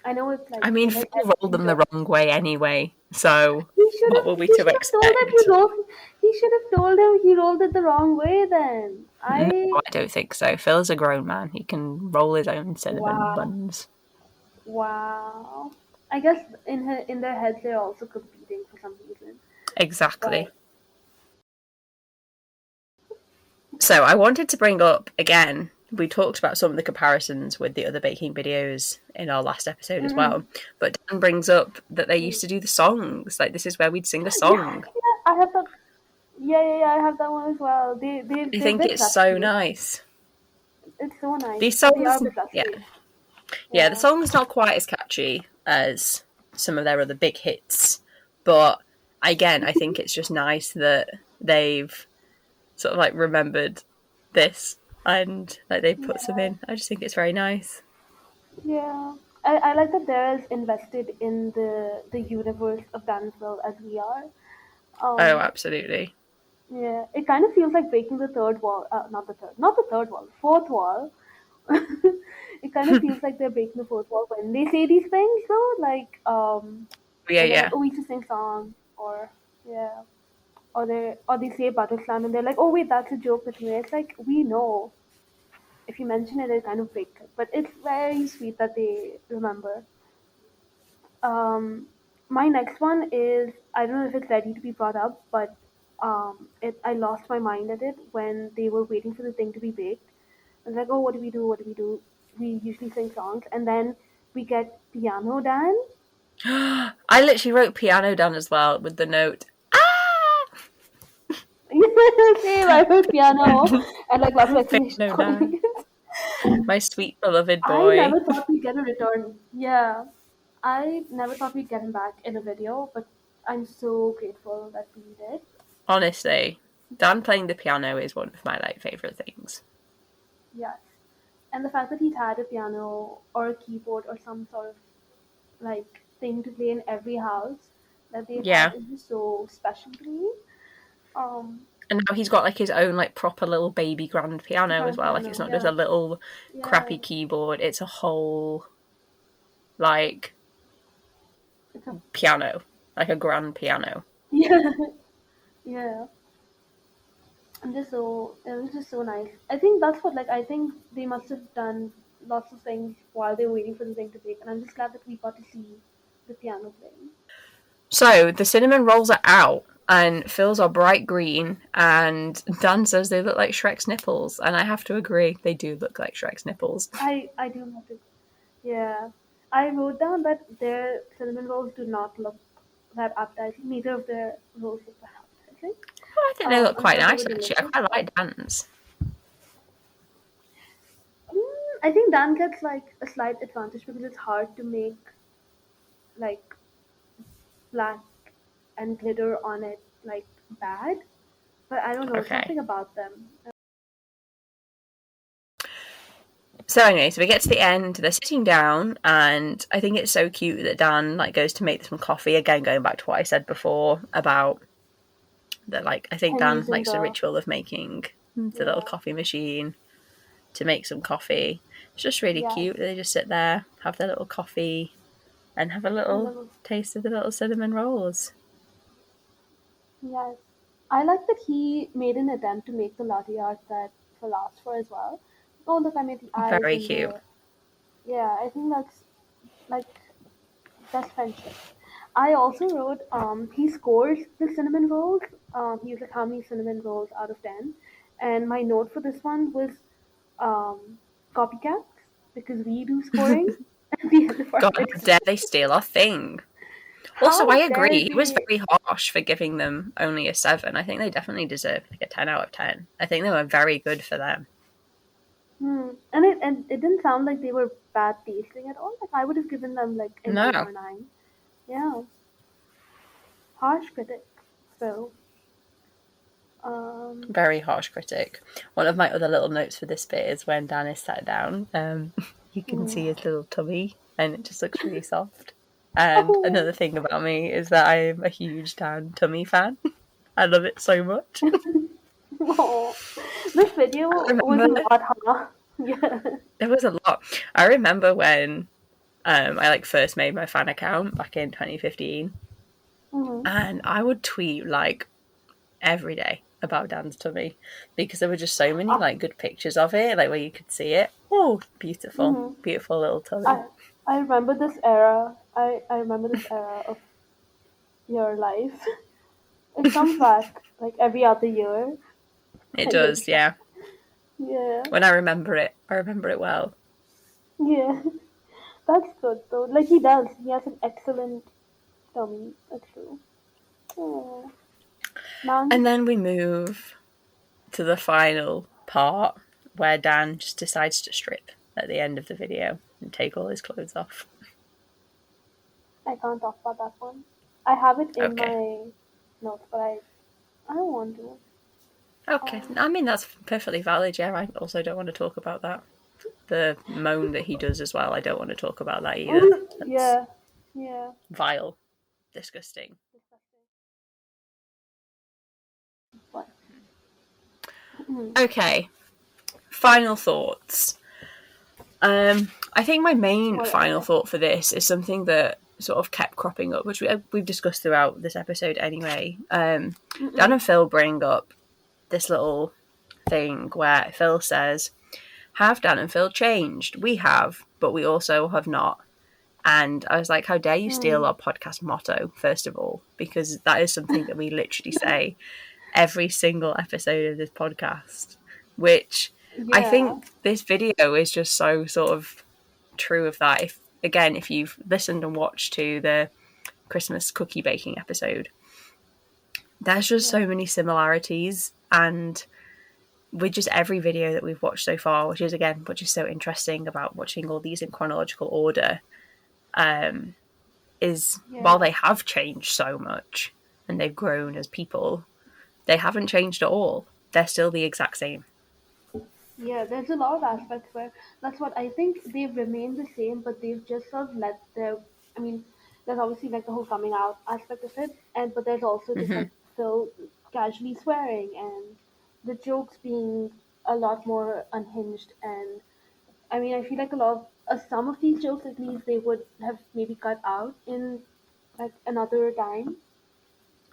I know it's like I mean, in his Phil head rolled he them the jokes. wrong way anyway, so He should what have. were we He to should have told that expect? He should have told him he rolled it the wrong way. Then No, I. I don't think so. Phil's a grown man. He can roll his own cinnamon Wow. buns. Wow. I guess in their heads they're also competing for some reason. Exactly. But So I wanted to bring up, again, we talked about some of the comparisons with the other baking videos in our last episode as well, but Dan brings up that they used to do the songs. Like, this is where we'd sing a yeah, song. I have that. Yeah, I have that one as well. I They're a think bit it's so rusty. nice. It's so nice, These but they are songs, a bit yeah. rusty. Yeah, the Yeah. song's not quite as catchy as some of their other big hits, but again, I think it's just nice that they've sort of like remembered this and like they put some Yeah. in. I just think it's very nice. Yeah. I like that they're as invested in the universe of Danville as we are. Oh, Um, absolutely. yeah, it kind of feels like breaking the third wall. Not the third wall, fourth wall. It kind of feels like they're breaking the fourth wall when they say these things, though. Like, when they're like, Yeah. "Oh, we should sing song," or yeah, or they say butter slam, and they're like, "Oh, wait, that's a joke between us." It's like we know if you mention it, it kind of breaks it. But it's very sweet that they remember. Um, my next one is I don't know if it's ready to be brought up, but I lost my mind at it when they were waiting for the thing to be baked. I was like, oh, what do we do? What do we do? We usually sing songs, and then we get piano dance. I literally wrote piano down as well with the note. Same, I heard piano and like lots of exclamation Piano down. points. My sweet beloved I boy. never thought we'd get a return. Yeah, I never thought we'd get him back in a video, but I'm so grateful that we did. Honestly, Dan playing the piano is one of my like favourite things. Yes. And the fact that he's had a piano or a keyboard or some sort of like thing to play in every house that they've had Yeah. is just so special to me. Um, And now he's got like his own like proper little baby grand piano as grand well. Like it's piano, not just yeah, a little yeah, crappy keyboard, it's a whole like it's a, piano. Like a grand piano. yeah, yeah. It was just so nice. I think that's what like I think they must have done lots of things while they were waiting for the thing to bake, and I'm just glad that we got to see the piano playing. So the cinnamon rolls are out and Phil's are bright green and Dan says they look like Shrek's nipples and I have to agree, they do look like Shrek's nipples. I do have to. Yeah. I wrote down that their cinnamon rolls do not look that appetizing. Neither of their rolls look that appetizing. Well, I think they look I'm quite sure they nice were actually. I delicious, quite but like Dan's. I think Dan gets like a slight advantage because it's hard to make like black and glitter on it like bad. But I don't know, Okay. something about them. So anyway, so we get to the end, they're sitting down, and I think it's so cute that Dan like goes to make some coffee. Again, going back to what I said before about that, like I think Him Dan using likes the the ritual of making the little yeah, coffee machine to make some coffee. It's just really yes, cute. They just sit there, have their little coffee, and have a and little little taste of the little cinnamon rolls. yes. I like that he made an attempt to make the latte art that Phil asked for as well. Oh look, I made the eyes Very and cute. the yeah. I think that's like best friendship. I also wrote he scores the cinnamon rolls. He was like how many cinnamon rolls out of 10, and my note for this one was um, copycats because we do scoring at the end of our God, how videos. dare they steal our thing? Also, I How dare agree. He was they? very harsh for giving them only a 7. I think they definitely deserve like a 10 out of 10. I think they were very good for them. And it didn't sound like they were bad tasting at all. Like I would have given them like an 8 No, or 9. Yeah, harsh critic. So um, very harsh critic. One of my other little notes for this bit is when Dan is sat down, you can see hmm, his little tummy. and it just looks really soft. And another thing about me is that I'm a huge Dan tummy fan. I love it so much. Oh, this video I was a remember lot, huh? Yeah. there was a lot. I remember when I like first made my fan account back in 2015, Mm-hmm. and I would tweet like every day about Dan's tummy because there were just so many Ah, like good pictures of it, like where you could see it. Oh, beautiful, mm-hmm. beautiful little tummy. I I remember this era. I remember this era of your life. It comes back like every other year. It I get does, that. yeah. Yeah. When I remember it well. Yeah. That's good though. Like he does. He has an excellent tummy. That's true. Oh, man. And then we move to the final part where Dan just decides to strip at the end of the video and take all his clothes off. I can't talk about that one. I have it in Okay. my notes, but I don't want to. Okay. Um, I mean, that's perfectly valid. Yeah, I also don't want to talk about that. The moan that he does as well, I don't want to talk about that either. That's yeah. Yeah. vile. Disgusting. But, mm, Okay. Final thoughts. I think my main what are final they? thought for this is something that sort of kept cropping up, which we've discussed throughout this episode anyway. Dan Mm-mm. and Phil bring up this little thing where Phil says, "Have Dan and Phil changed? We have, but we also have not." And I was like, how dare you steal Mm. our podcast motto, first of all, because that is something that we literally say every single episode of this podcast, which I Yeah. think this video is just so sort of true of that. If you've listened and watched to the Christmas cookie baking episode, there's just Yeah. so many similarities, and with just every video that we've watched so far, which is so interesting about watching all these in chronological order, is while Yeah. they have changed so much and they've grown as people, they haven't changed at all. They're still the exact same. Yeah, there's a lot of aspects where that's what I think they've remained the same, but they've just sort of let their. I mean, there's obviously like the whole coming out aspect of it, and but there's also just Mm-hmm. like still casually swearing and the jokes being a lot more unhinged. And I mean, I feel like a lot of some of these jokes at least they would have maybe cut out in like another time,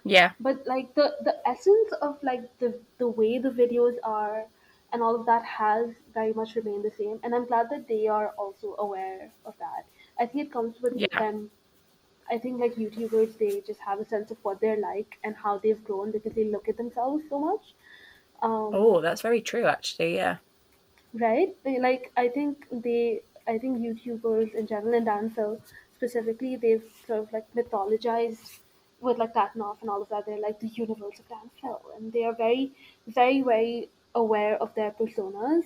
Yeah. but like the essence of like the way the videos are and all of that has very much remained the same, and I'm glad that they are also aware of that. I think it comes with Yeah. them. I think like YouTubers, they just have a sense of what they're like and how they've grown because they look at themselves so much. um Oh, that's very true, actually. Yeah. right, like I think YouTubers in general and Dancer specifically, they've sort of like mythologized with like Tatanoff and all of that. They're like the universe of Dancer, and they are very very aware of their personas,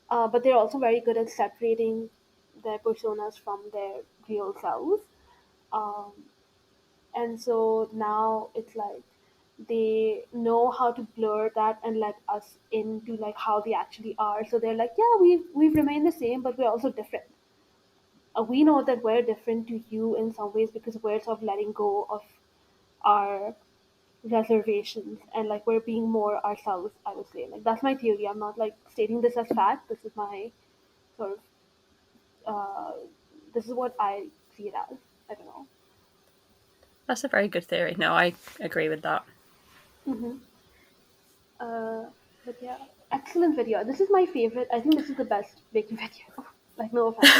but they're also very good at separating their personas from their real selves. um, and so now it's like they know how to blur that and let us into like how they actually are. So they're like, yeah, we've remained the same, but we're also different. We know that we're different to you in some ways because we're sort of letting go of our reservations and like we're being more ourselves. I would say, like, that's my theory. I'm not like stating this as fact. This is my sort of uh, this is what I see it as. I don't know. That's a very good theory. No, I agree with that. Hmm. Uh, but yeah, excellent video. This is my favorite. I think this is the best baking video. Like, no offense.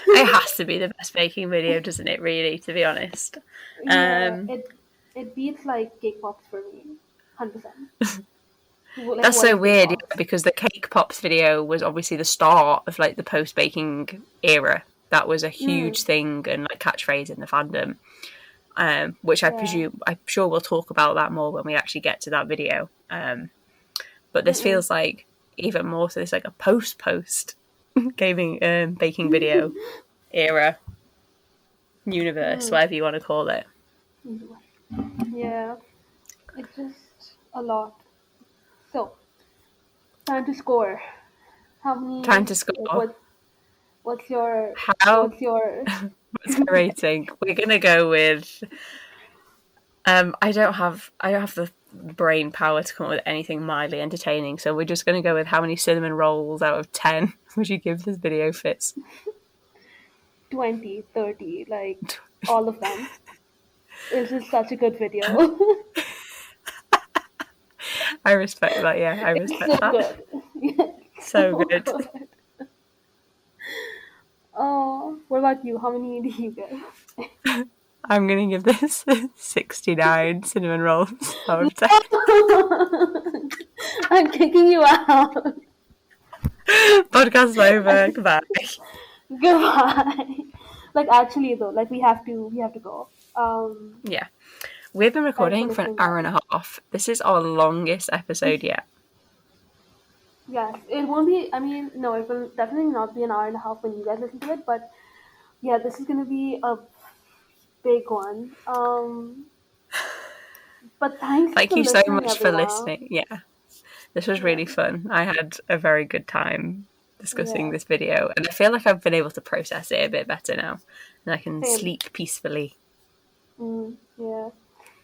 It has to be the best baking video, doesn't it, really, to be honest? Yeah, Um, it beats like cake pops for me, 100%. Like, that's what so is cake weird, yeah, pops? because the Cake Pops video was obviously the start of like the post baking era. That was a Mm, huge thing and like catchphrase in the fandom. Which yeah. I'm sure we'll talk about that more when we actually get to that video. But this Mm-mm. feels like even more so. It's like a post gaming baking video era universe, Mm. whatever you want to call it. Yeah, it's just a lot. So, time to score. How Time many? to Like, score. what? What's your How? what's your What's my rating? We're gonna go with. I don't have the brain power to come up with anything mildly entertaining, so we're just gonna go with how many cinnamon rolls out of 10 would you give this video, Fitz? 20, 30, like all of them. This is such a good video. I respect that. Yeah, I It's respect so that. good. Yeah, it's So so good. good. Oh, what about you? How many do you give? I'm gonna give this 69 cinnamon rolls out of 10. I'm kicking you out. Podcast's over. Goodbye. Goodbye. Like actually though, like we have to go. Yeah, we've been Thanks for recording for an listening, hour and guys. a half. This is our longest episode yet. Yes, it won't be. I mean, no, it will definitely not be an hour and a half when you guys listen to it. But yeah, this is gonna be a big one. But thanks Thank for you so listening, much for everyone. listening. Yeah, this was Yeah, really fun. I had a very good time discussing yeah, this video, and I feel like I've been able to process it a bit better now, and I can same. sleep peacefully. Yeah.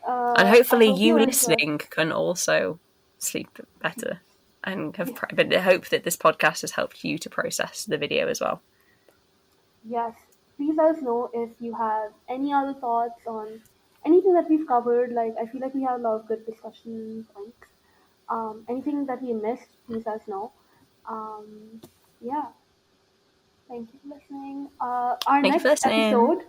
And I hopefully, hope you you enjoy. listening can also sleep better. And Yeah. but I hope that this podcast has helped you to process the video as well. Yes. Please let us know if you have any other thoughts on anything that we've covered. Like, I feel like we have a lot of good discussion points. Anything that we missed, please let us know. Um, yeah. Thank you for listening. Our Thank you for next listening. episode,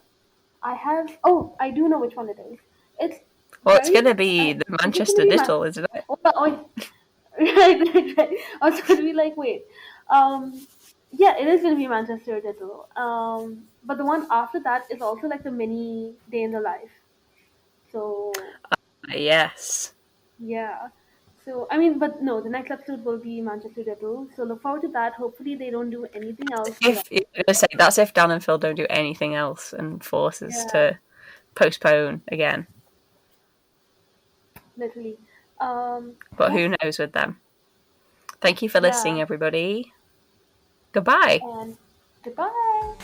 I have. Oh, I do know which one it is. It's Well, it's very. going to be the Is it going to Manchester be Diddle, isn't it? Oh, oh, right. I was going to be like, wait. Yeah, it is going to be Manchester Diddle. But the one after that is also like the mini day in the life. So Yes. yeah. So I mean, but no, the next episode will be Manchester Diddle. So look forward to that. Hopefully they don't do anything else for that. If you're going to say that's if Dan and Phil don't do anything else and force us Yeah, to postpone again. literally. But Yes, who knows with them. Thank you for listening, yeah. everybody. Goodbye. And goodbye.